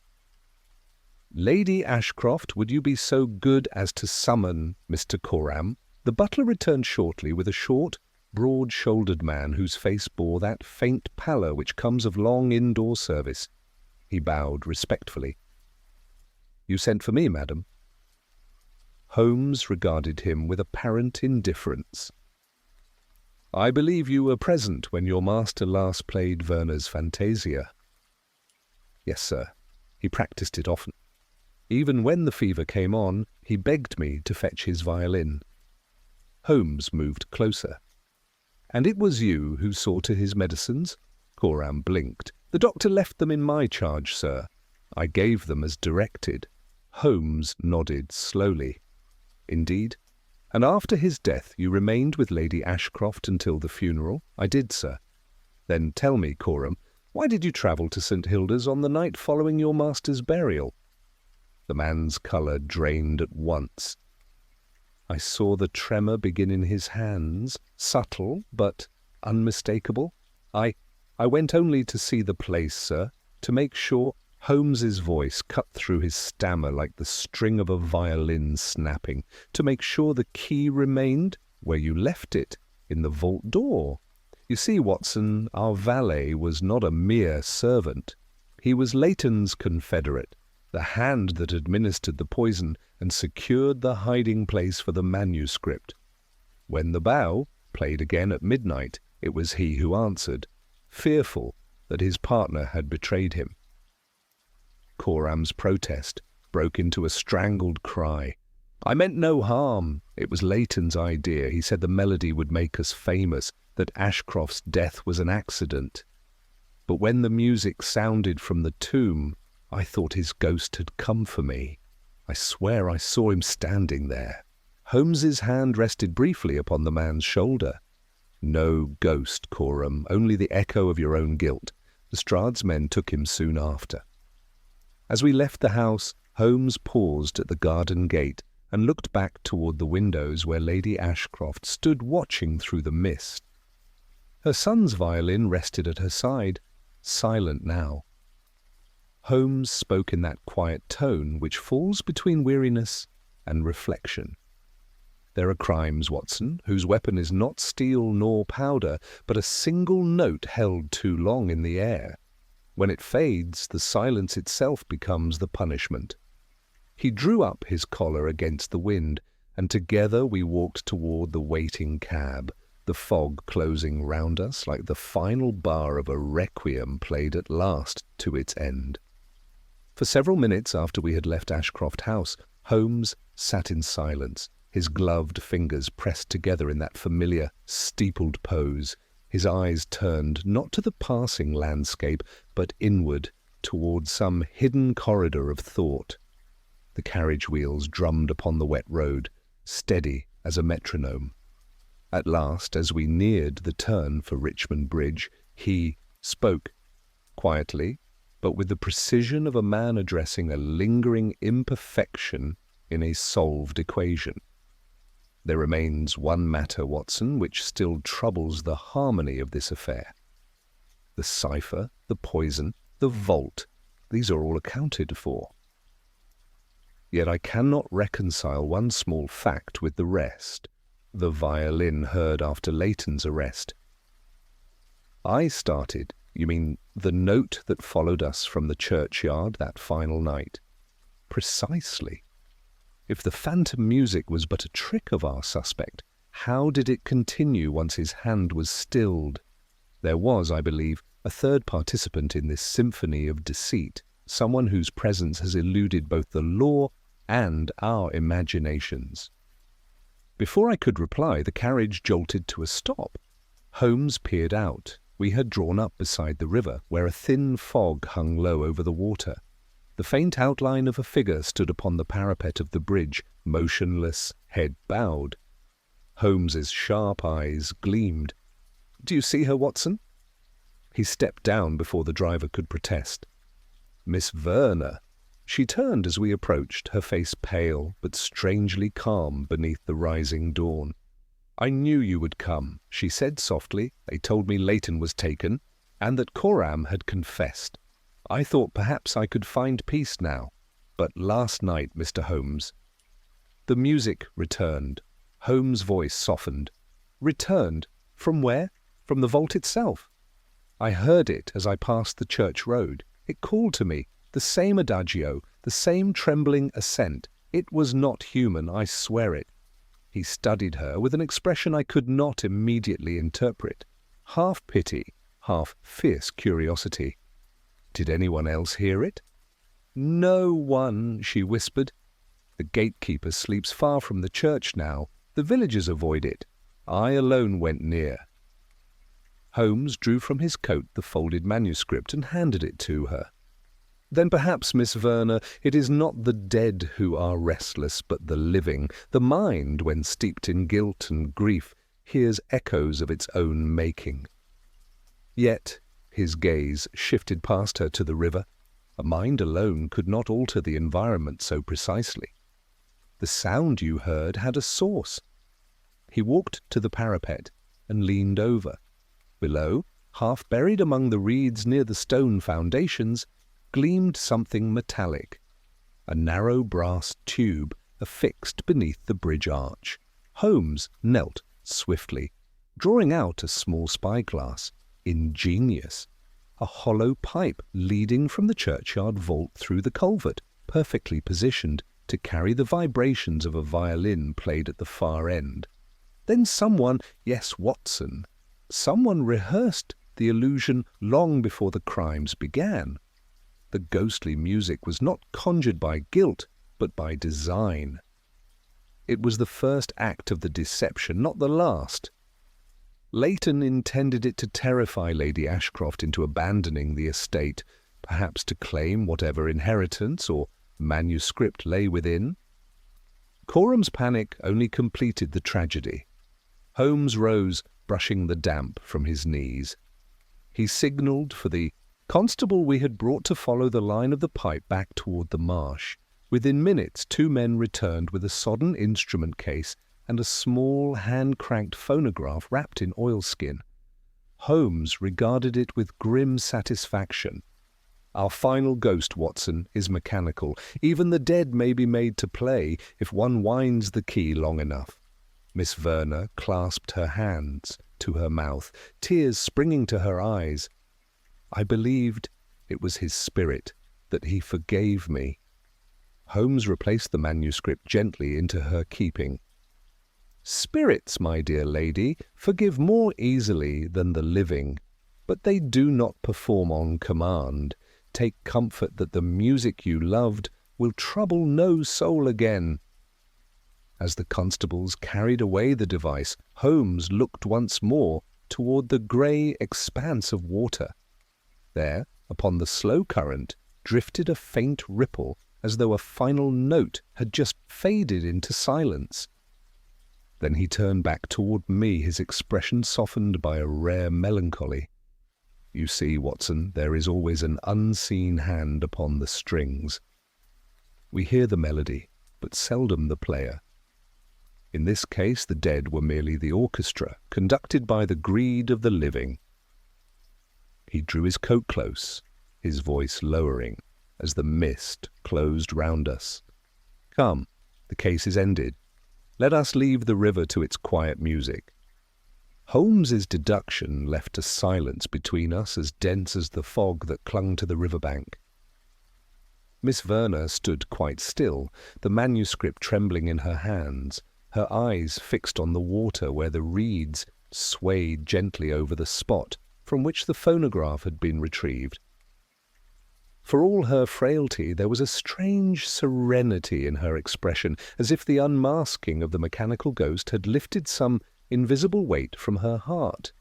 "Lady Ashcroft, would you be so good as to summon Mr. Coram?" The butler returned shortly with a short, broad-shouldered man whose face bore that faint pallor which comes of long indoor service. He bowed respectfully. "You sent for me, madam?" Holmes regarded him with apparent indifference. "I believe you were present when your master last played Werner's Fantasia." "Yes, sir. He practiced it often. Even when the fever came on, he begged me to fetch his violin." Holmes moved closer. "And it was you who saw to his medicines?" Coram blinked. "The doctor left them in my charge, sir. I gave them as directed." Holmes nodded slowly. "Indeed? And after his death you remained with Lady Ashcroft until the funeral?" "I did, sir." "Then tell me, Coram, why did you travel to St. Hilda's on the night following your master's burial?" The man's colour drained at once. I saw the tremor begin in his hands, subtle but unmistakable. I went only to see the place, sir, to make sure." Holmes's voice cut through his stammer like the string of a violin snapping. "To make sure the key remained where you left it, in the vault door. You see, Watson, our valet was not a mere servant. He was Leighton's confederate, the hand that administered the poison and secured the hiding place for the manuscript. When the bow played again at midnight, it was he who answered, fearful that his partner had betrayed him." Coram's protest broke into a strangled cry. "I meant no harm. It was Leighton's idea. He said the melody would make us famous, that Ashcroft's death was an accident. But when the music sounded from the tomb, I thought his ghost had come for me. I swear I saw him standing there." Holmes's hand rested briefly upon the man's shoulder. "No ghost, Coram, only the echo of your own guilt. Lestrade's men took him soon after." As we left the house, Holmes paused at the garden gate and looked back toward the windows where Lady Ashcroft stood watching through the mist. Her son's violin rested at her side, silent now. Holmes spoke in that quiet tone which falls between weariness and reflection. "There are crimes, Watson, whose weapon is not steel nor powder, but a single note held too long in the air. When it fades, the silence itself becomes the punishment." He drew up his collar against the wind, and together we walked toward the waiting cab, the fog closing round us like the final bar of a requiem played at last to its end. For several minutes after we had left Ashcroft House, Holmes sat in silence, his gloved fingers pressed together in that familiar, steepled pose, his eyes turned not to the passing landscape, but inward toward some hidden corridor of thought. The carriage wheels drummed upon the wet road, steady as a metronome. At last, as we neared the turn for Richmond Bridge, he spoke, quietly, but with the precision of a man addressing a lingering imperfection in a solved equation. "There remains one matter, Watson, which still troubles the harmony of this affair. The cipher, the poison, the vault, these are all accounted for. Yet I cannot reconcile one small fact with the rest, the violin heard after Leighton's arrest. I started, you mean the note that followed us from the churchyard that final night? Precisely. If the phantom music was but a trick of our suspect, how did it continue once his hand was stilled? There was, I believe, a third participant in this symphony of deceit, someone whose presence has eluded both the law and our imaginations. Before I could reply, the carriage jolted to a stop. Holmes peered out. We had drawn up beside the river, where a thin fog hung low over the water. The faint outline of a figure stood upon the parapet of the bridge, motionless, head bowed. Holmes's sharp eyes gleamed. "Do you see her, Watson?" He stepped down before the driver could protest. "Miss Verner." She turned as we approached, her face pale but strangely calm beneath the rising dawn. "I knew you would come," she said softly. "They told me Leighton was taken, and that Coram had confessed. I thought perhaps I could find peace now. But last night, Mr. Holmes—" The music returned. Holmes' voice softened. "Returned? From where?" "From the vault itself. I heard it as I passed the church road. It called to me, the same adagio, the same trembling assent. It was not human, I swear it." He studied her with an expression I could not immediately interpret, half pity, half fierce curiosity. "Did anyone else hear it?" "No one," she whispered. "The gatekeeper sleeps far from the church now. The villagers avoid it. I alone went near." Holmes drew from his coat the folded manuscript and handed it to her. "Then perhaps, Miss Verner, it is not the dead who are restless, but the living. The mind, when steeped in guilt and grief, hears echoes of its own making." Yet his gaze shifted past her to the river. A mind alone could not alter the environment so precisely. "The sound you heard had a source." He walked to the parapet and leaned over. Below, half buried among the reeds near the stone foundations, gleamed something metallic, a narrow brass tube affixed beneath the bridge arch. Holmes knelt swiftly, drawing out a small spyglass. Ingenious! A hollow pipe leading from the churchyard vault through the culvert, perfectly positioned to carry the vibrations of a violin played at the far end. Then someone, yes, Watson, someone rehearsed the illusion long before the crimes began. The ghostly music was not conjured by guilt, but by design. It was the first act of the deception, not the last. Leighton intended it to terrify Lady Ashcroft into abandoning the estate, perhaps to claim whatever inheritance or manuscript lay within. Coram's panic only completed the tragedy. Holmes rose, brushing the damp from his knees. He signalled for the constable we had brought to follow the line of the pipe back toward the marsh. Within minutes, two men returned with a sodden instrument case and a small hand-cranked phonograph wrapped in oilskin. Holmes regarded it with grim satisfaction. "Our final ghost, Watson, is mechanical. Even the dead may be made to play if one winds the key long enough." Miss Verner clasped her hands to her mouth, tears springing to her eyes. "I believed it was his spirit, that he forgave me." Holmes replaced the manuscript gently into her keeping. "Spirits, my dear lady, forgive more easily than the living, but they do not perform on command. Take comfort that the music you loved will trouble no soul again." As the constables carried away the device, Holmes looked once more toward the grey expanse of water. There, upon the slow current, drifted a faint ripple, as though a final note had just faded into silence. Then he turned back toward me, his expression softened by a rare melancholy. "You see, Watson, there is always an unseen hand upon the strings. We hear the melody, but seldom the player. In this case, the dead were merely the orchestra, conducted by the greed of the living." He drew his coat close, his voice lowering, as the mist closed round us. "Come, the case is ended. Let us leave the river to its quiet music." Holmes's deduction left a silence between us as dense as the fog that clung to the riverbank. Miss Verner stood quite still, the manuscript trembling in her hands, her eyes fixed on the water where the reeds swayed gently over the spot from which the phonograph had been retrieved. For all her frailty, there was a strange serenity in her expression, as if the unmasking of the mechanical ghost had lifted some invisible weight from her heart.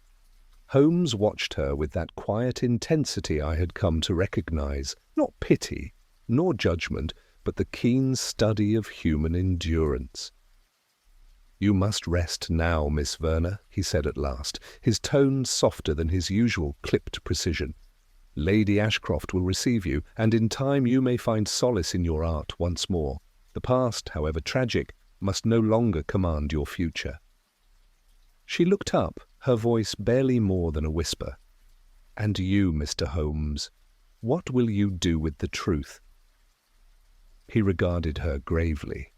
Holmes watched her with that quiet intensity I had come to recognize, not pity, nor judgment, but the keen study of human endurance. "You must rest now, Miss Verner," he said at last, his tone softer than his usual clipped precision. "Lady Ashcroft will receive you, and in time you may find solace in your art once more. The past, however tragic, must no longer command your future." She looked up, her voice barely more than a whisper. "And you, Mr. Holmes, what will you do with the truth?" He regarded her gravely.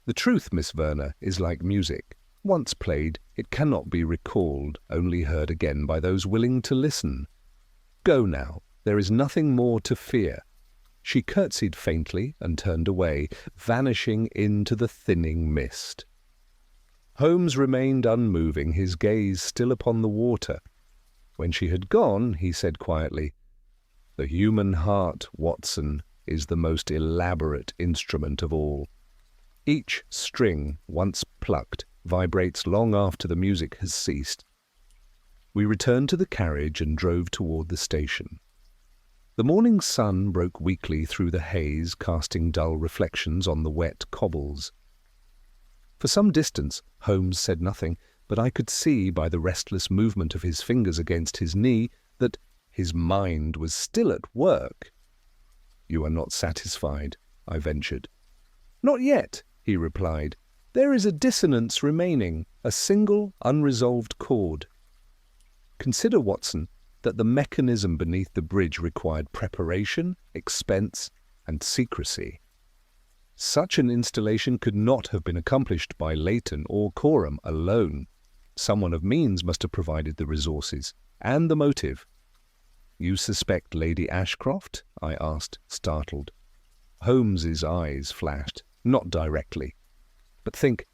"The truth, Miss Verner, is like music. Once played, it cannot be recalled, only heard again by those willing to listen. Go now, there is nothing more to fear." She curtsied faintly and turned away, vanishing into the thinning mist. Holmes remained unmoving, his gaze still upon the water. When she had gone, he said quietly, "The human heart, Watson, is the most elaborate instrument of all. Each string, once plucked, vibrates long after the music has ceased." We returned to the carriage and drove toward the station. The morning sun broke weakly through the haze, casting dull reflections on the wet cobbles. For some distance Holmes said nothing, but I could see by the restless movement of his fingers against his knee that his mind was still at work. "You are not satisfied," I ventured. "Not yet," he replied. "There is a dissonance remaining, a single unresolved chord. Consider, Watson, that the mechanism beneath the bridge required preparation, expense, and secrecy. Such an installation could not have been accomplished by Leighton or Coram alone. Someone of means must have provided the resources and the motive." "You suspect Lady Ashcroft?" I asked, startled. Holmes's eyes flashed, not directly. "But think,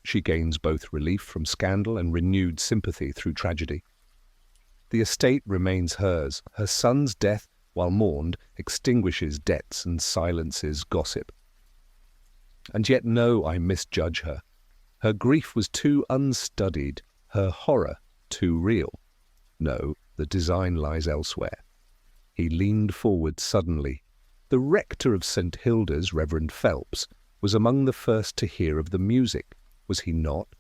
she gains both relief from scandal and renewed sympathy through tragedy. The estate remains hers. Her son's death, while mourned, extinguishes debts and silences gossip. And yet no, I misjudge her. Her grief was too unstudied, her horror too real. No, the design lies elsewhere." He leaned forward suddenly. The rector of St. Hilda's, Reverend Phelps, was among the first to hear of the music, was he not?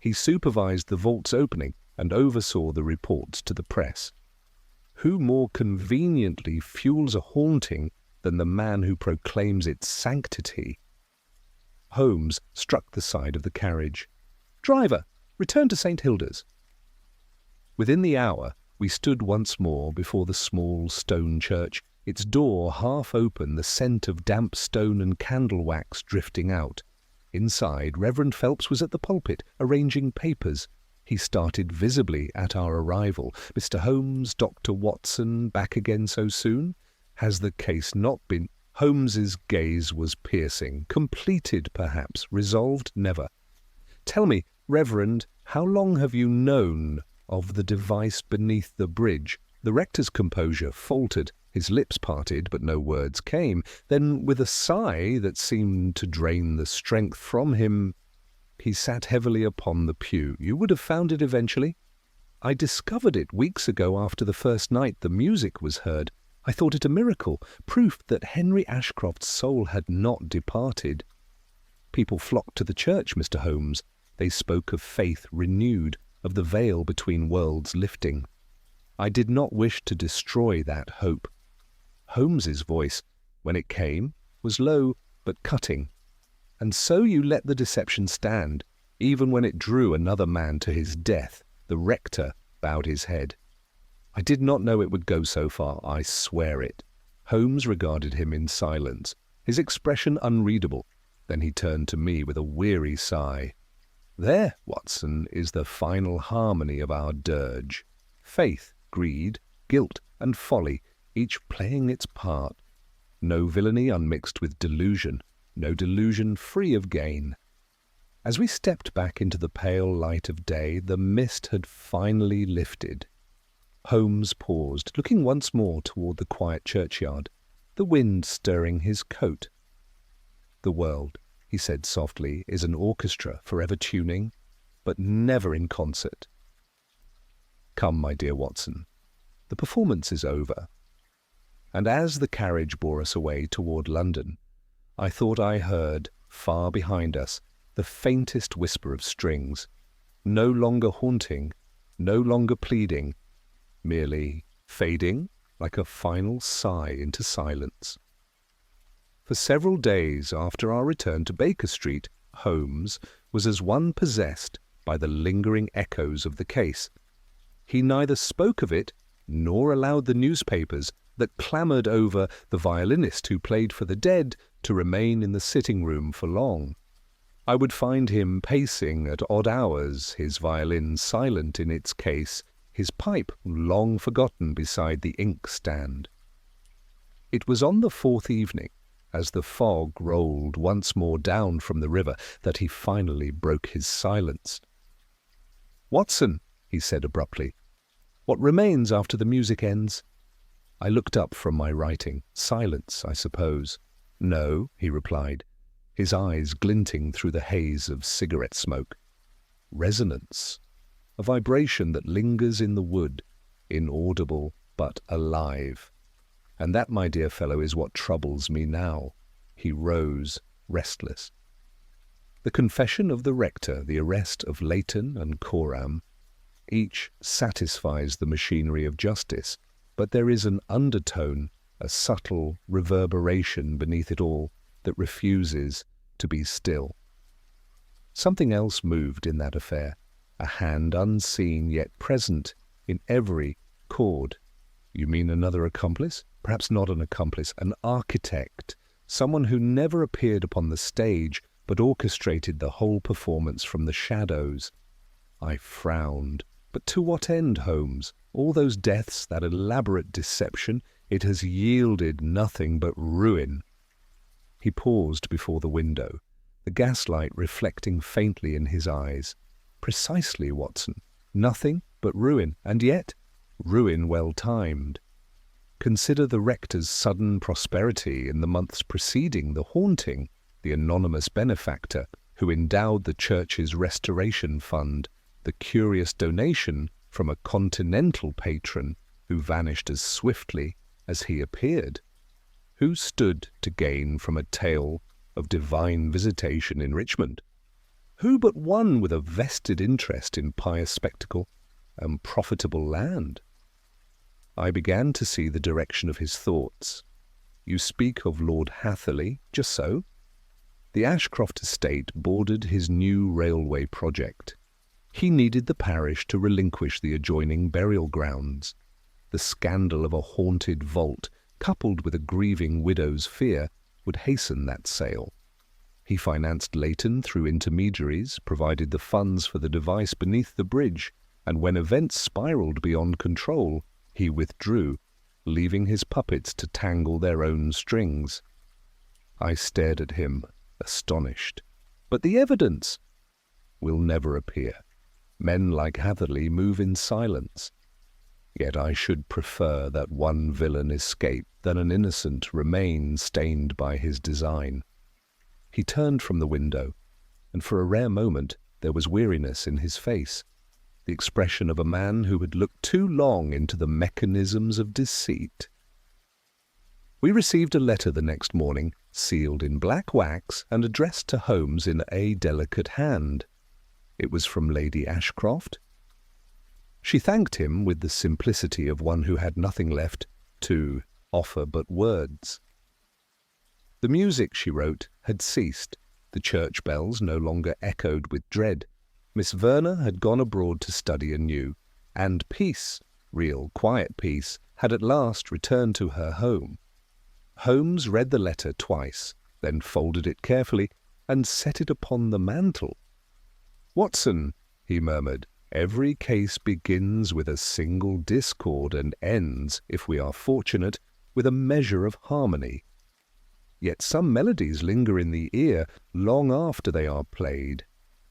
He supervised the vault's opening and oversaw the reports to the press. Who more conveniently fuels a haunting than the man who proclaims its sanctity? Holmes struck the side of the carriage. "Driver, return to St. Hilda's." Within the hour, we stood once more before the small stone church, its door half open, the scent of damp stone and candle wax drifting out. Inside, Reverend Phelps was at the pulpit, arranging papers. He started visibly at our arrival. "Mr. Holmes, Dr. Watson, back again so soon? Has the case not been—" Holmes's gaze was piercing. "Completed, perhaps. Resolved, never. Tell me, Reverend, how long have you known of the device beneath the bridge?" The rector's composure faltered. His lips parted, but no words came. Then, with a sigh that seemed to drain the strength from him, he sat heavily upon the pew. "You would have found it eventually. I discovered it weeks ago after the first night the music was heard. I thought it a miracle, proof that Henry Ashcroft's soul had not departed. People flocked to the church, Mr. Holmes. They spoke of faith renewed, of the veil between worlds lifting. I did not wish to destroy that hope." Holmes's voice, when it came, was low but cutting. "And so you let the deception stand, even when it drew another man to his death." The rector bowed his head. "I did not know it would go so far, I swear it." Holmes regarded him in silence, his expression unreadable. Then he turned to me with a weary sigh. "There, Watson, is the final harmony of our dirge. Faith, greed, guilt, and folly, each playing its part. No villainy unmixed with delusion, no delusion free of gain." As we stepped back into the pale light of day, the mist had finally lifted. Holmes paused, looking once more toward the quiet churchyard, the wind stirring his coat. "The world," he said softly, "is an orchestra forever tuning, but never in concert. Come, my dear Watson, the performance is over." And as the carriage bore us away toward London, I thought I heard, far behind us, the faintest whisper of strings, no longer haunting, no longer pleading, merely fading like a final sigh into silence. For several days after our return to Baker Street, Holmes was as one possessed by the lingering echoes of the case. He neither spoke of it nor allowed the newspapers that clamoured over the violinist who played for the dead to remain in the sitting-room for long. I would find him pacing at odd hours, his violin silent in its case, his pipe long forgotten beside the inkstand. It was on the fourth evening, as the fog rolled once more down from the river, that he finally broke his silence. "Watson," he said abruptly, "what remains after the music ends?" I looked up from my writing. Silence, I suppose. "No," he replied, his eyes glinting through the haze of cigarette smoke. "Resonance. A vibration that lingers in the wood, inaudible but alive. And that, my dear fellow, is what troubles me now." He rose, restless. "The confession of the rector, the arrest of Leighton and Coram, each satisfies the machinery of justice, but there is an undertone, a subtle reverberation beneath it all that refuses to be still. Something else moved in that affair, a hand unseen yet present in every chord." "You mean another accomplice?" "Perhaps not an accomplice, an architect, someone who never appeared upon the stage, but orchestrated the whole performance from the shadows." I frowned. "But to what end, Holmes? All those deaths, that elaborate deception, it has yielded nothing but ruin." He paused before the window, the gaslight reflecting faintly in his eyes. "Precisely, Watson. Nothing but ruin, and yet ruin well-timed. Consider the rector's sudden prosperity in the months preceding the haunting, the anonymous benefactor who endowed the church's restoration fund, the curious donation from a continental patron who vanished as swiftly as he appeared. Who stood to gain from a tale of divine visitation in Richmond? Who but one with a vested interest in pious spectacle and profitable land?" I began to see the direction of his thoughts. "You speak of Lord Hatherley, just so." The Ashcroft estate bordered his new railway project. He needed the parish to relinquish the adjoining burial grounds. The scandal of a haunted vault, coupled with a grieving widow's fear, would hasten that sale. He financed Leighton through intermediaries, provided the funds for the device beneath the bridge, and when events spiraled beyond control, he withdrew, leaving his puppets to tangle their own strings. I stared at him, astonished. "But the evidence?" "Will never appear. Men like Hatherley move in silence. Yet I should prefer that one villain escape than an innocent remain stained by his design." He turned from the window, and for a rare moment there was weariness in his face, the expression of a man who had looked too long into the mechanisms of deceit. We received a letter the next morning, sealed in black wax and addressed to Holmes in a delicate hand. It was from Lady Ashcroft. She thanked him with the simplicity of one who had nothing left to offer but words. The music, she wrote, had ceased. The church bells no longer echoed with dread. Miss Verner had gone abroad to study anew, and peace, real quiet peace, had at last returned to her home. Holmes read the letter twice, then folded it carefully and set it upon the mantel. "Watson," he murmured, "every case begins with a single discord and ends, if we are fortunate, with a measure of harmony. Yet some melodies linger in the ear long after they are played.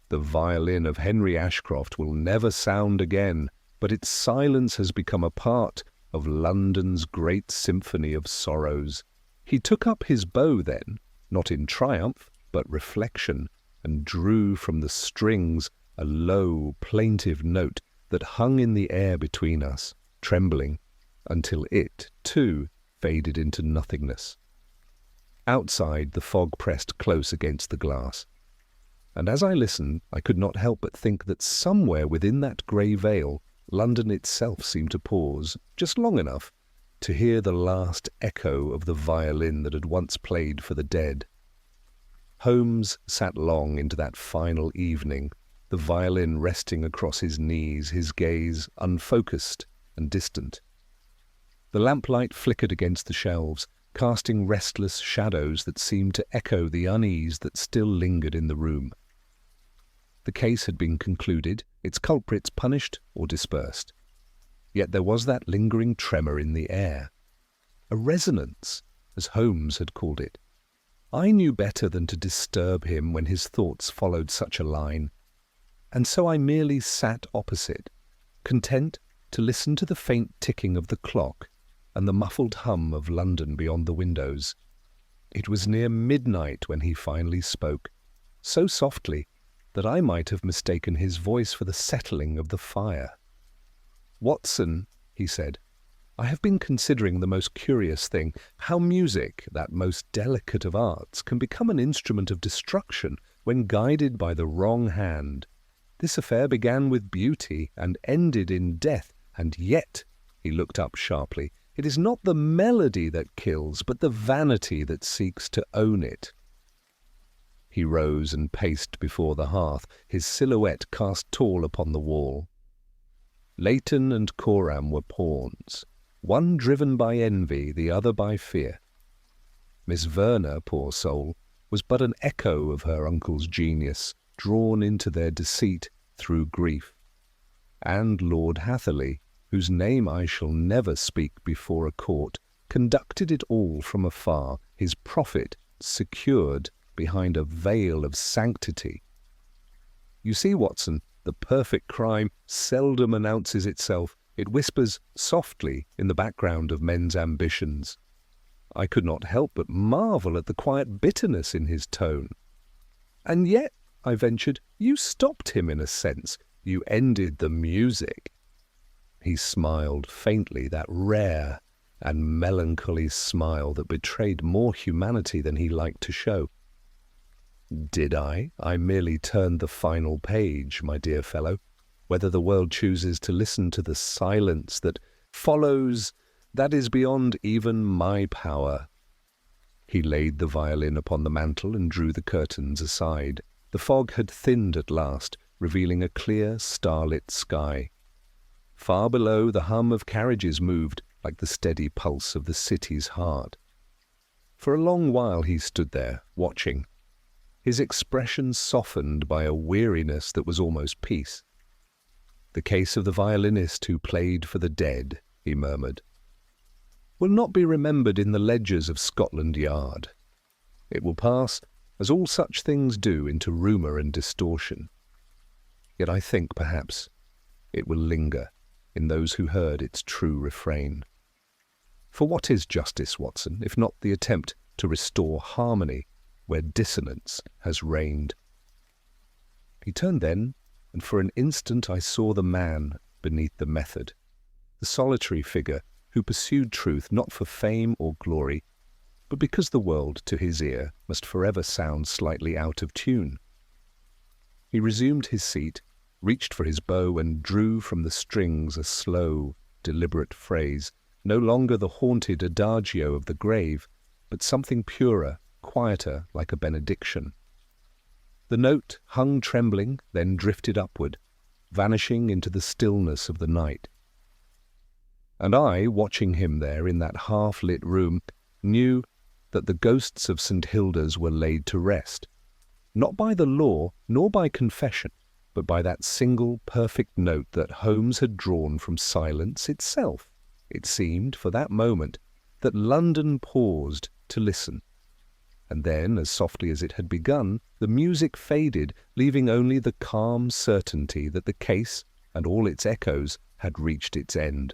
The violin of Henry Ashcroft will never sound again, but its silence has become a part of London's great symphony of sorrows. He took up his bow then, not in triumph, but reflection, and drew from the strings a low, plaintive note that hung in the air between us, trembling, until it, too, faded into nothingness. Outside, the fog pressed close against the glass, and as I listened, I could not help but think that somewhere within that grey veil, London itself seemed to pause, just long enough, to hear the last echo of the violin that had once played for the dead. Holmes sat long into that final evening, the violin resting across his knees, his gaze unfocused and distant. The lamplight flickered against the shelves, casting restless shadows that seemed to echo the unease that still lingered in the room. The case had been concluded, its culprits punished or dispersed. Yet there was that lingering tremor in the air. A resonance, as Holmes had called it. I knew better than to disturb him when his thoughts followed such a line, and so I merely sat opposite, content to listen to the faint ticking of the clock and the muffled hum of London beyond the windows. It was near midnight when he finally spoke, so softly that I might have mistaken his voice for the settling of the fire. "Watson," he said, "I have been considering the most curious thing, how music, that most delicate of arts, can become an instrument of destruction when guided by the wrong hand. This affair began with beauty and ended in death, and yet," he looked up sharply, "it is not the melody that kills, but the vanity that seeks to own it." He rose and paced before the hearth, his silhouette cast tall upon the wall. Leighton and Coram were pawns, one driven by envy, the other by fear. Miss Verner, poor soul, was but an echo of her uncle's genius, drawn into their deceit through grief. And Lord Hatherley, whose name I shall never speak before a court, conducted it all from afar, his profit secured behind a veil of sanctity. You see, Watson, the perfect crime seldom announces itself. It whispers softly in the background of men's ambitions. I could not help but marvel at the quiet bitterness in his tone. "And yet," I ventured, "you stopped him in a sense. You ended the music." He smiled faintly, that rare and melancholy smile that betrayed more humanity than he liked to show. "Did I? I merely turned the final page, my dear fellow. Whether the world chooses to listen to the silence that follows, that is beyond even my power." He laid the violin upon the mantel and drew the curtains aside. The fog had thinned at last, revealing a clear, starlit sky. Far below, the hum of carriages moved like the steady pulse of the city's heart. For a long while he stood there, watching, his expression softened by a weariness that was almost peace. "The case of the violinist who played for the dead," he murmured, "will not be remembered in the ledgers of Scotland Yard. It will pass, as all such things do, into rumour and distortion. Yet I think, perhaps, it will linger in those who heard its true refrain. For what is justice, Watson, if not the attempt to restore harmony where dissonance has reigned?" He turned then, and for an instant I saw the man beneath the method, the solitary figure who pursued truth not for fame or glory, but because the world, to his ear, must forever sound slightly out of tune. He resumed his seat, reached for his bow, and drew from the strings a slow, deliberate phrase, no longer the haunted adagio of the grave, but something purer, quieter, like a benediction. The note hung trembling, then drifted upward, vanishing into the stillness of the night. And I, watching him there in that half-lit room, knew that the ghosts of St. Hilda's were laid to rest, not by the law nor by confession, but by that single perfect note that Holmes had drawn from silence itself. It seemed, for that moment, that London paused to listen. And then, as softly as it had begun, the music faded, leaving only the calm certainty that the case and all its echoes had reached its end.